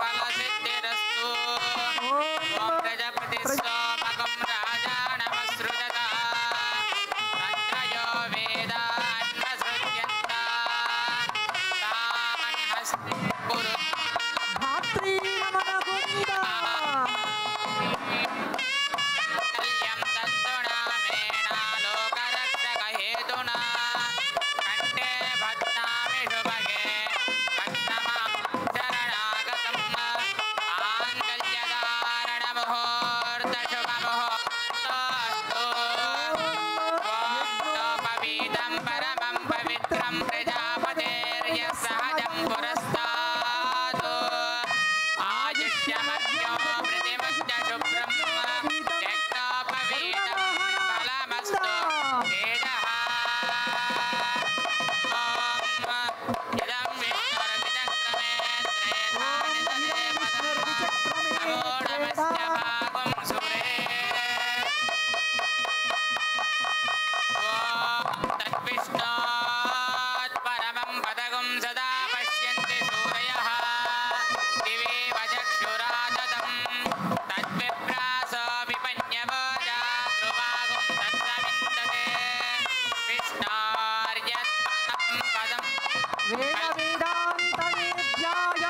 ఫలసిద్ధిరస్తు ఓం ప్రజాపతి సోమకం రాజానమసృజత తంత్రయో వేదాన్వసృజ్యంత తాన్ హస్తే కురు భాత్రీరమణ గోవింద కల్యం తత్తుణామేనా లోకరక్షకహేతునా కంఠే భద్నామి శుభగే భద్నమాం శరణాగతం మాంగళ్యధారణముహూర్తశుభముహూర్తోऽस्तु ఓం తోపవీతం పరమం పవిత్రం ప్రజాపతేర్యः సహజం పురస్తాతు ఆయుష్యమర్యో ప్రతిమశ్చ శుభ్రం యజ్ఞోపవీతం ఫలమస్తు తేజః ఓం ఇదం విష్ణుర్విచక్రమే త్రేతాని తదేవ నమో నమస్య భాగం సురే ఓం తద్విష్ణోత్ పరమం పదగం సదా పశ్యంతి సూరయః దివేవ చక్షురాదతం తద్విప్రాసో విపన్యవోజా ధ్రువాగం తత్సవిందతే విష్ణోర్యత్పరం పదం వేద వేదాంతవేద్యాయ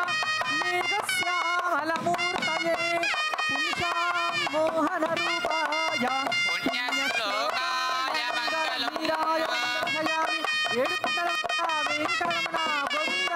మేఘశ్యామలమూర్తయే పుంసాం మోహనరూపాయ పుణ్యశ్లోకాయ మంగళం వీరాయ వందయామి ఏడుకొండల వెంకటరమణ గోవింద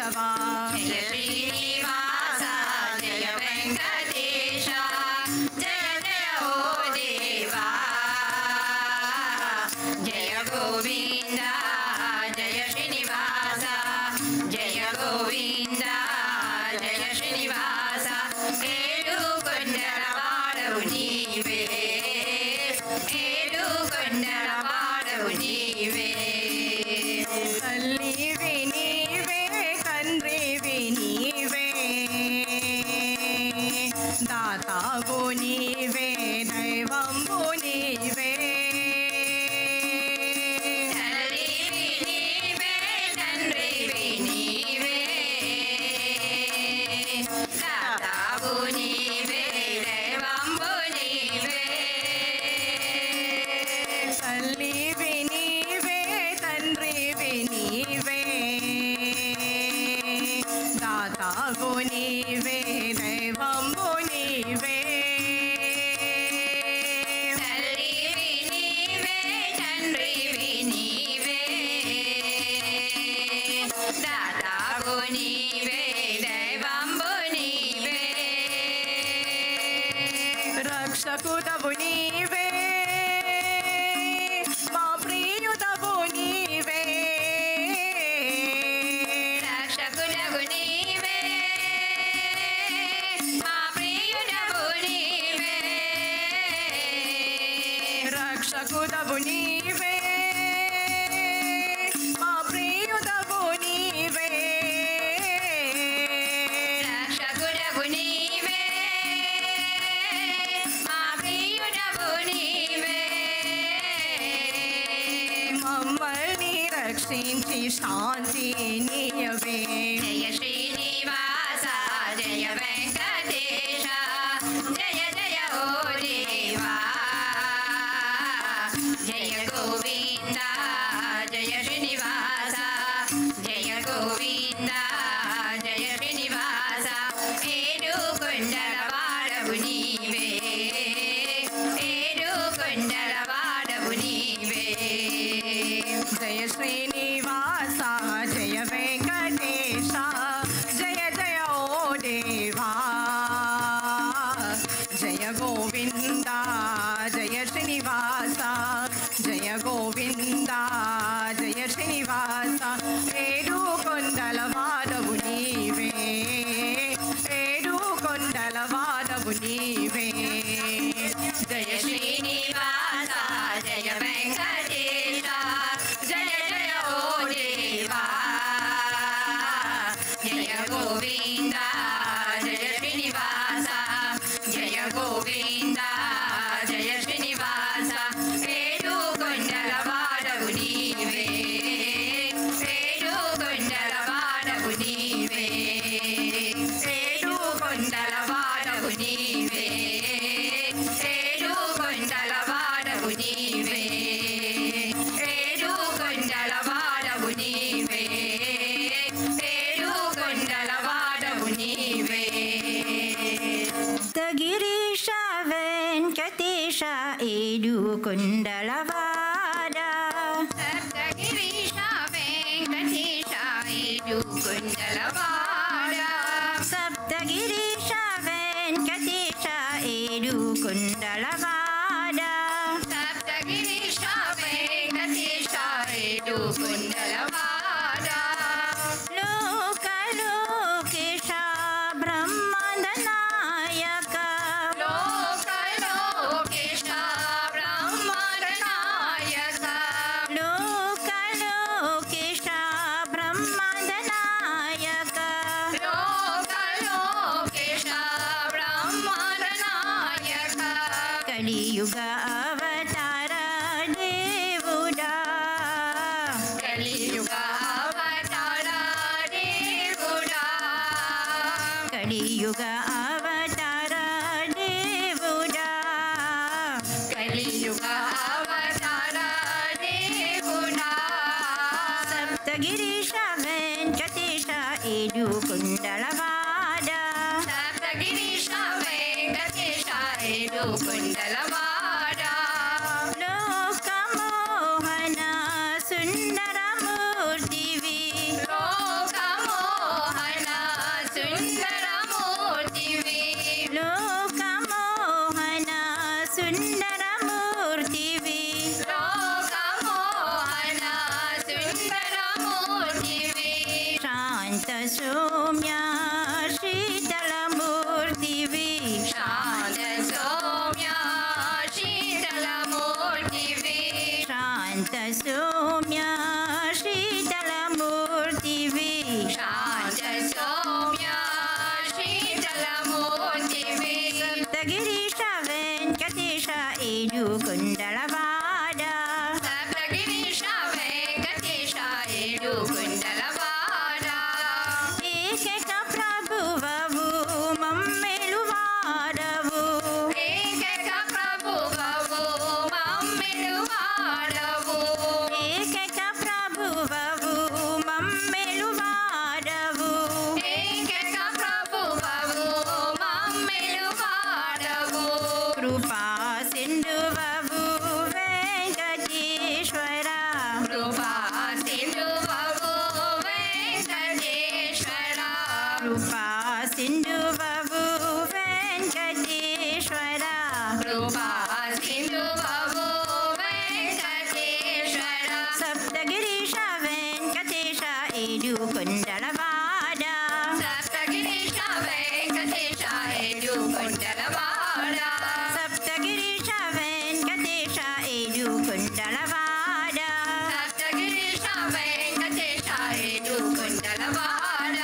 మాధవా జయ శ్రీనివాస జయ వెంకటేశ జయ జయ ఓ దేవా జయ గోవింద జయ శ్రీనివాస జయ గోవింద జయ శ్రీనివాస ఏడు కొండల వాడవు నీవే ఏడు కొండల వాడవు నీవే తల్లివి నీవే తండ్రివి నీవే దాతావు నీవే దైవంబు నీవే తల్లివి నీవే తండ్రివి నీవే దాతావు నీవే దైవంబు నీవే తల్లివి నీవే తండ్రివి నీవే దాతావు నీవే దైవంబు నీవే తల్లివి నీవే తండ్రివి నీవే దాతావు నీవే దైవంబు నీవే రక్షకుడవు నీవే మా ప్రియుడవు నీవే రక్షకుడవు నీవే మా ప్రియుడవు నీవే రక్షకుడవు నీవే మా ప్రియుడవు నీవే రక్షకుడవు నీవే మా ప్రియుడవు నీవే మమ్మల్ని రక్షించి శాంతి నీయవే జయ శ్రీనివాస జయ వెంకటేశ జయ జయ ఓ దేవా జయ గోవింద జయ శ్రీనివాస జయ గోవింద జయ శ్రీనివాస ఏడు కొండల వాడవు నీవే ఏడు కొండల వాడవు నీవే జయ శ్రీనివాస జయ వెంకటేశ జయ జయ ఓ దేవా జయ గోవింద జయ శ్రీనివాస జయ గోవింద జయ శ్రీనివాస ఏడు కొండల వాడవు నీవే ఏడు కొండల వాడవు నీవే జయ శ్రీనివాస జయ వెంకటేశ జయ జయ ఓ దేవా జయ గోవింద జయ శ్రీనివాస జయ గోవింద జయ శ్రీనివాస ఏడు కొండల వాడవు నీవే ఏడు కొండల వాడవు నీవే ఏడు కొండల వాడవు నీవే ఏడు కొండల వాడవు నీవే ఏడు కొండల వాడవు నీవే ఏడు కొండల వాడవు నీవే సప్తగిరీశ వెంకటేశ ఏడు కొండలవాడ సప్తగిరీశ వెంకటేశ ఏడు కొండలవాడ సప్తగిరీశ వెంకటేశ ఏడు కొండలవాడ సప్తగిరీశ వెంకటేశ ఏడు కొండలవాడ లోకలోకేశ బ్రహ్మాండ నాయక లోకలోకేశ బ్రహ్మాండ నాయక లోకలోకేశ బ్రహ్మాండ నాయక లోకలోకేశ బ్రహ్మాండ నాయక కలియుగ అవతార దేవుడా కలియుగ అవతార దేవుడా కలియుగ అవతార దేవుడా కలియుగ అవతార దేవుడా సప్తగిరీశ వెంకటేశ ఏడు కుండలవాడ సప్తగిరీశ వెంకటేశ ఏడు కుండలవాడ లోకమోహన సుందరమూర్తివి లోకమోహన शान्त सौम्य शीतलमूर्तिवे शान्त सौम्य शीतलमूर्तिवे सप्तगिरीश वेङ्कटेश ఏడుకొండలవాడ సప్తగిరీశ వెంకటేశ ఏడుకొండలవాడ ఏకైక ప్రభువవు మమ్మెలువాడవు ఏకైక ప్రభువవు మమ్మెలువాడవు ఏకైక ప్రభువవు మమ్మెలువాడవు ఏకైక ప్రభువవు మమ్మెలువాడవు కృపా సింధువవు వెంకటేశ్వర కృపా సింధువవు వెంకటేశ్వర కృపా సింధువవు వెంకటేశ్వర కృపా సింధువవు వెంకటేశ్వర సప్తగిరీశ వెంకటేశ ఏడుకొండలవాడ సప్తగిరీశ వెంకటేశ ఏడుకొండలవాడ సప్తగిరీశ వెంకటేశ ఏడుకొండలవాడ సప్తగిరీశ వెంకటేశ ఏడుకొండలవాడ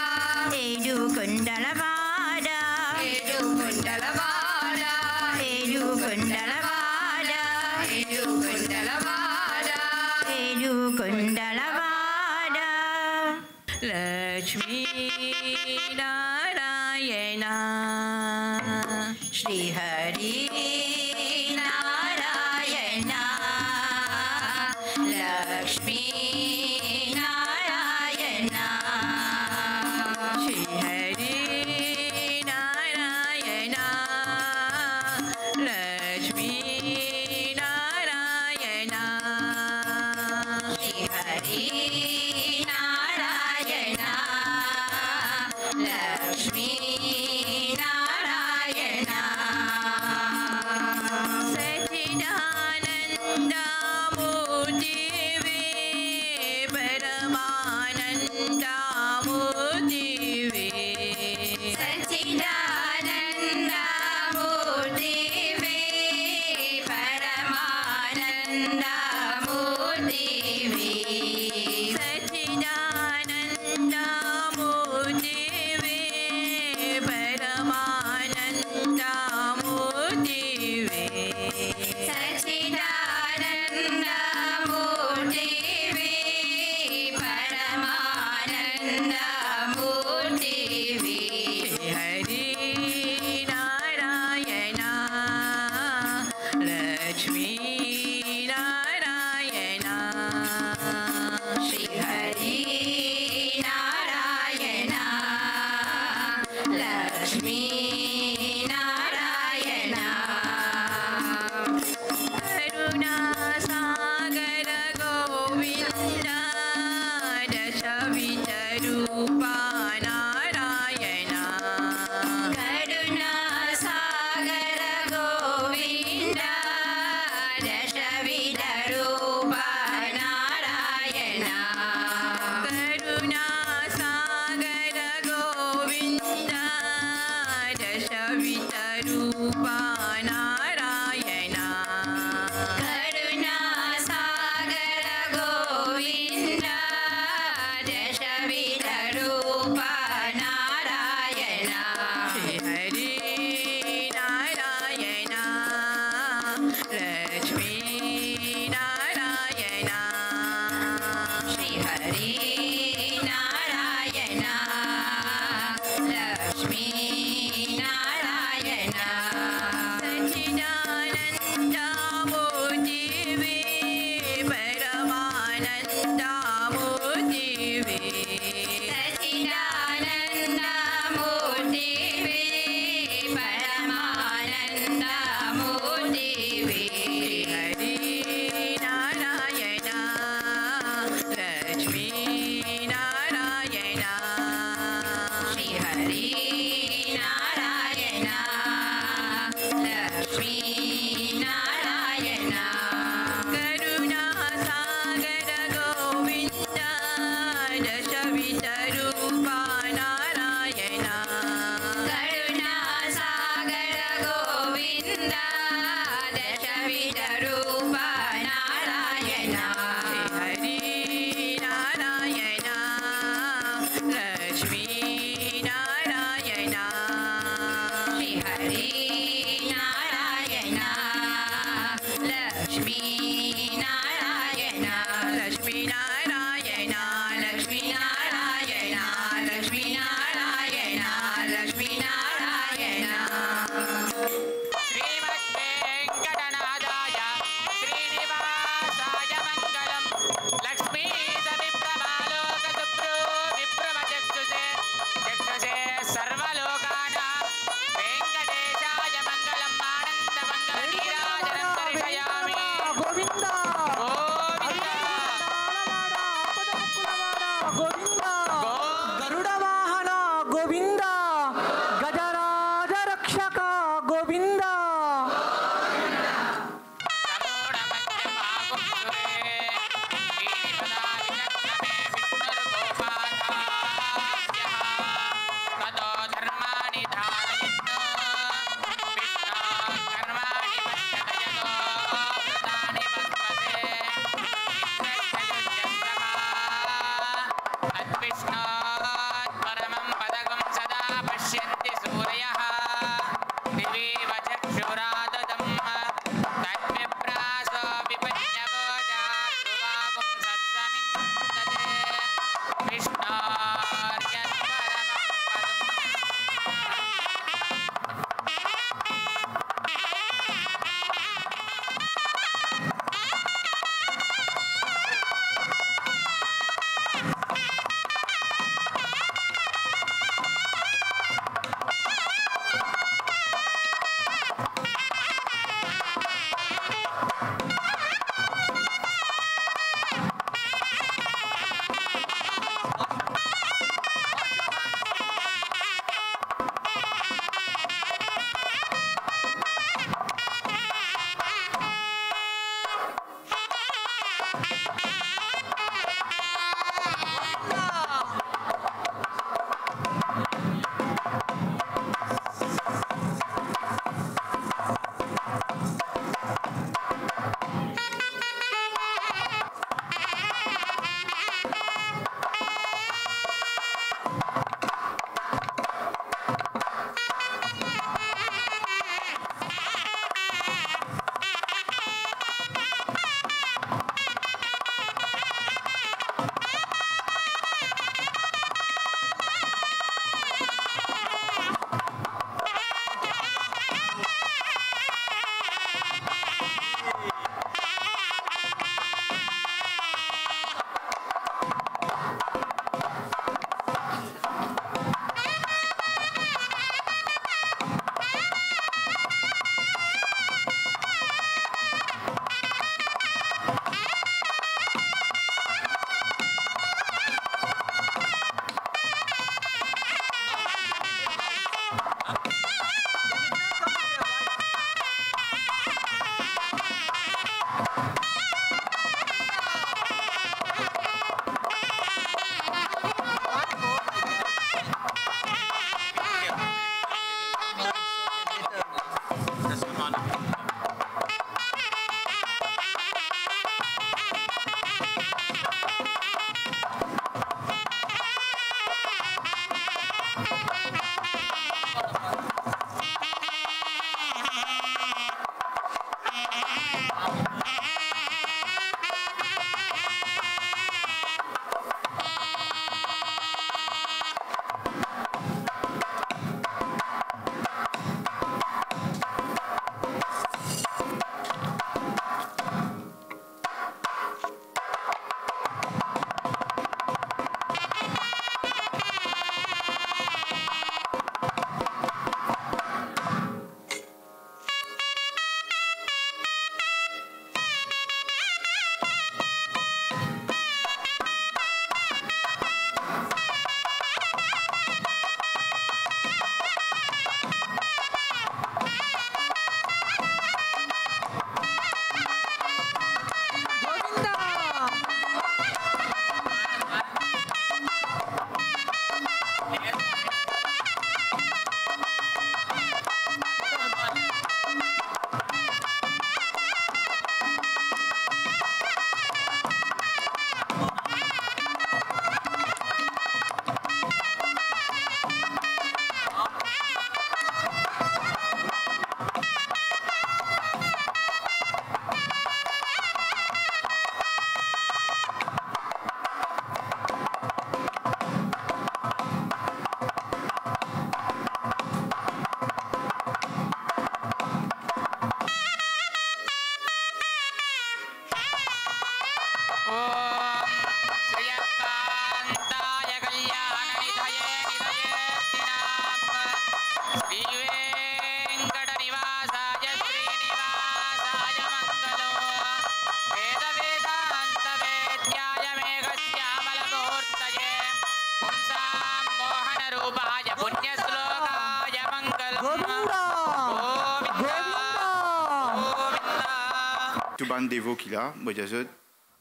ఏడుకొండలవాడ ఏడుకొండలవాడ ఏడుకొండలవాడ ఏడుకొండలవాడ ఏడుకొండలవాడ లక్ష్మీ నారాయణ శ్రీహరి నారాయణ లక్ష్మీ నారాయణ శ్రీహరి నారాయణ లక్ష్మీ నారాయణ శ్రీహరి నారాయణ లక్ష్మీ నారాయణ సచ్చిదానందమూర్తివే పరమానందమూర్తివే సచ్చిదానందమూర్తివే పరమానందమూర్తివే సచ్చిదానందమూర్తివే పరమానందమూర్తివే సచ్చిదానందమూర్తివే పరమానందమూర్తివే హరి నారాయణ లక్ష్మీ నారాయణ శ్రీ హరి నారాయణ లక్ష్మీ నారాయణ కరుణా సాగర గోవింద దశవిధ రూపా నారాయణ కరుణా సాగర గోవింద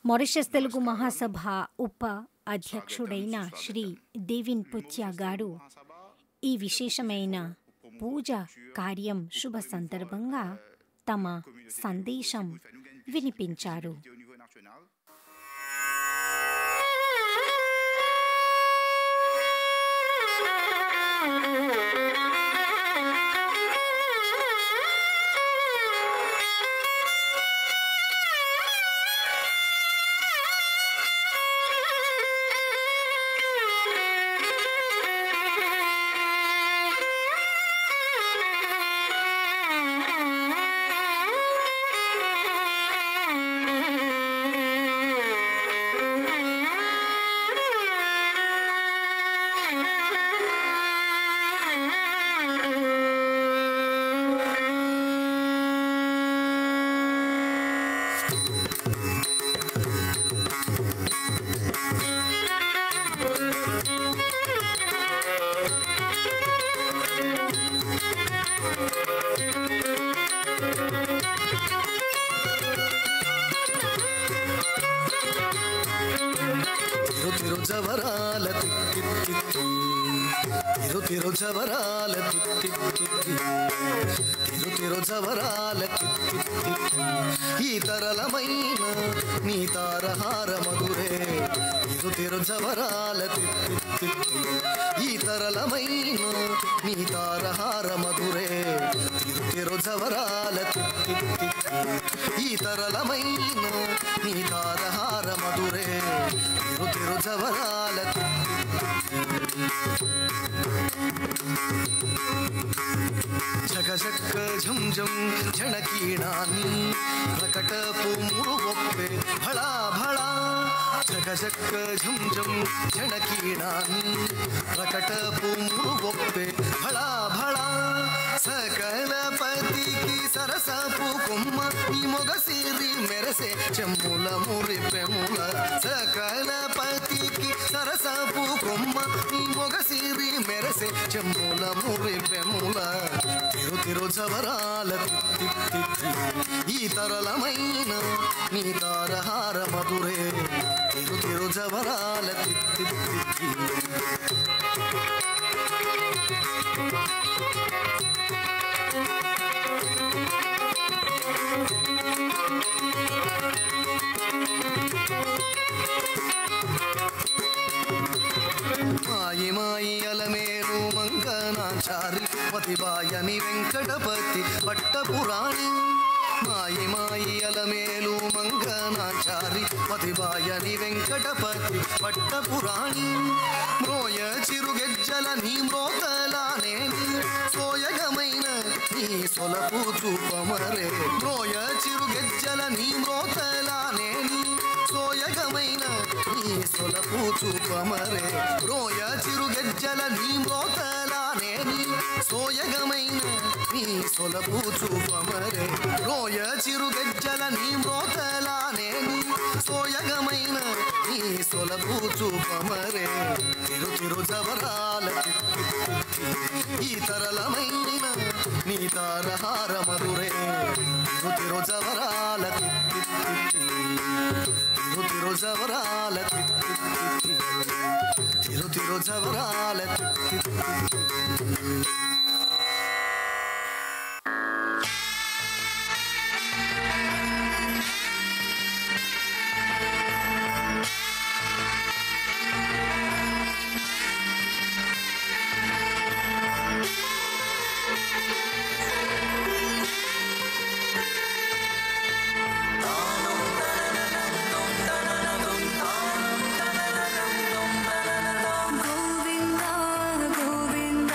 మారిషస్ తెలుగు మహాసభ ఉప అధ్యక్షుడైన శ్రీ దేవిన్ పుత్య గారు ఈ విశేషమైన పూజ కార్యం శుభ సందర్భంగా తమ సందేశం వినిపించారు. జవరాల తిరు జవరాల తిరు జవరాల ఈ తరళమైన నీ తారహార మధురే తిరు జవరాల ఈ తరళమైన నీ తారహార మధురే తిరు జవరాల ఈ తరళమైన నీ తారహార మధురే తిరు జవరాల జగజక్క ఝం ఝం ఝణకీణాని ప్రకటపు మురుగొప్పే భళా భళా జగజక్క ఝం ఝం ఝణకీణాని ప్రకటపు మురుగొప్పే భళా భళా సకల పతికి సరసపు కొమ్మ ఈ మొగసిరి మెరసే చెమ్ముల మురిపెముల సకల పతికి సరసపు కొమ్మ ఈ మొగసిరి మెరసే చెమ్ముల మురిపెముల తిరు జవరాల ఈ తరళమైన నీ తారహార మధురే తిరు జవరాల మాయి మాయి అలమేరు మంగనాచారి పతిబాయని వెంకటపతి పట్టపురాణి మాయి మాయి అలమేలు మంగనాచారి పతిబాయని వెంకటపతి పట్టపురాణి మ్రోయ చిరుగెజ్జల నీ మ్రోతలానే సోయగమైన నీ సొలపు చూపమరే మ్రోయ చిరుగెజ్జల నీ మ్రోతలానే సోయగమైన నీ సొలపు చూపమరే రోయ చిరుగెజ్జల నీ మ్రోతలానే సోయగమైన నీ సొలపు చూపమరే రోయ చిరుగెజ్జల నీ మ్రోతలానే సోయగమైన నీ సొలపు చూపమరే తిరు జవరాల ఈ తరళమైన నీ తారహార మధురే తిరు జవరాల తిరు జవరాల తిరు జవరాల గోవింద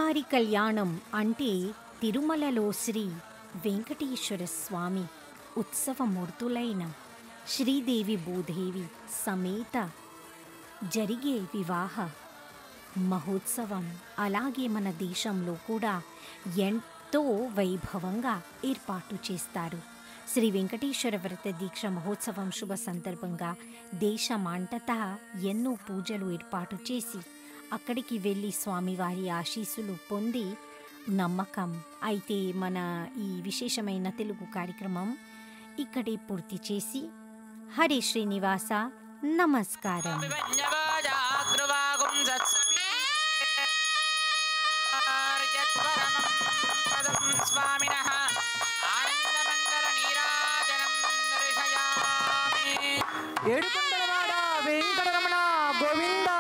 శ్రీవారి కళ్యాణం అంటే తిరుమలలో శ్రీ వెంకటేశ్వర స్వామి ఉత్సవమూర్తులైన శ్రీదేవి భూదేవి సమేత జరిగే వివాహ మహోత్సవం. అలాగే మన దేశంలో కూడా ఎంతో వైభవంగా ఏర్పాటు చేస్తారు. శ్రీ వెంకటేశ్వర వ్రత దీక్ష మహోత్సవం శుభ సందర్భంగా దేశమంతటా ఎన్నో పూజలు ఏర్పాటు చేసి అక్కడికి వెళ్ళి స్వామివారి ఆశీస్సులు పొంది నమ్మకం. అయితే మన ఈ విశేషమైన తెలుగు కార్యక్రమం ఇక్కడే పూర్తి చేసి హరే శ్రీనివాస నమస్కారం. ఏడుకొండలవాడ వెంకటరమణ గోవిందా.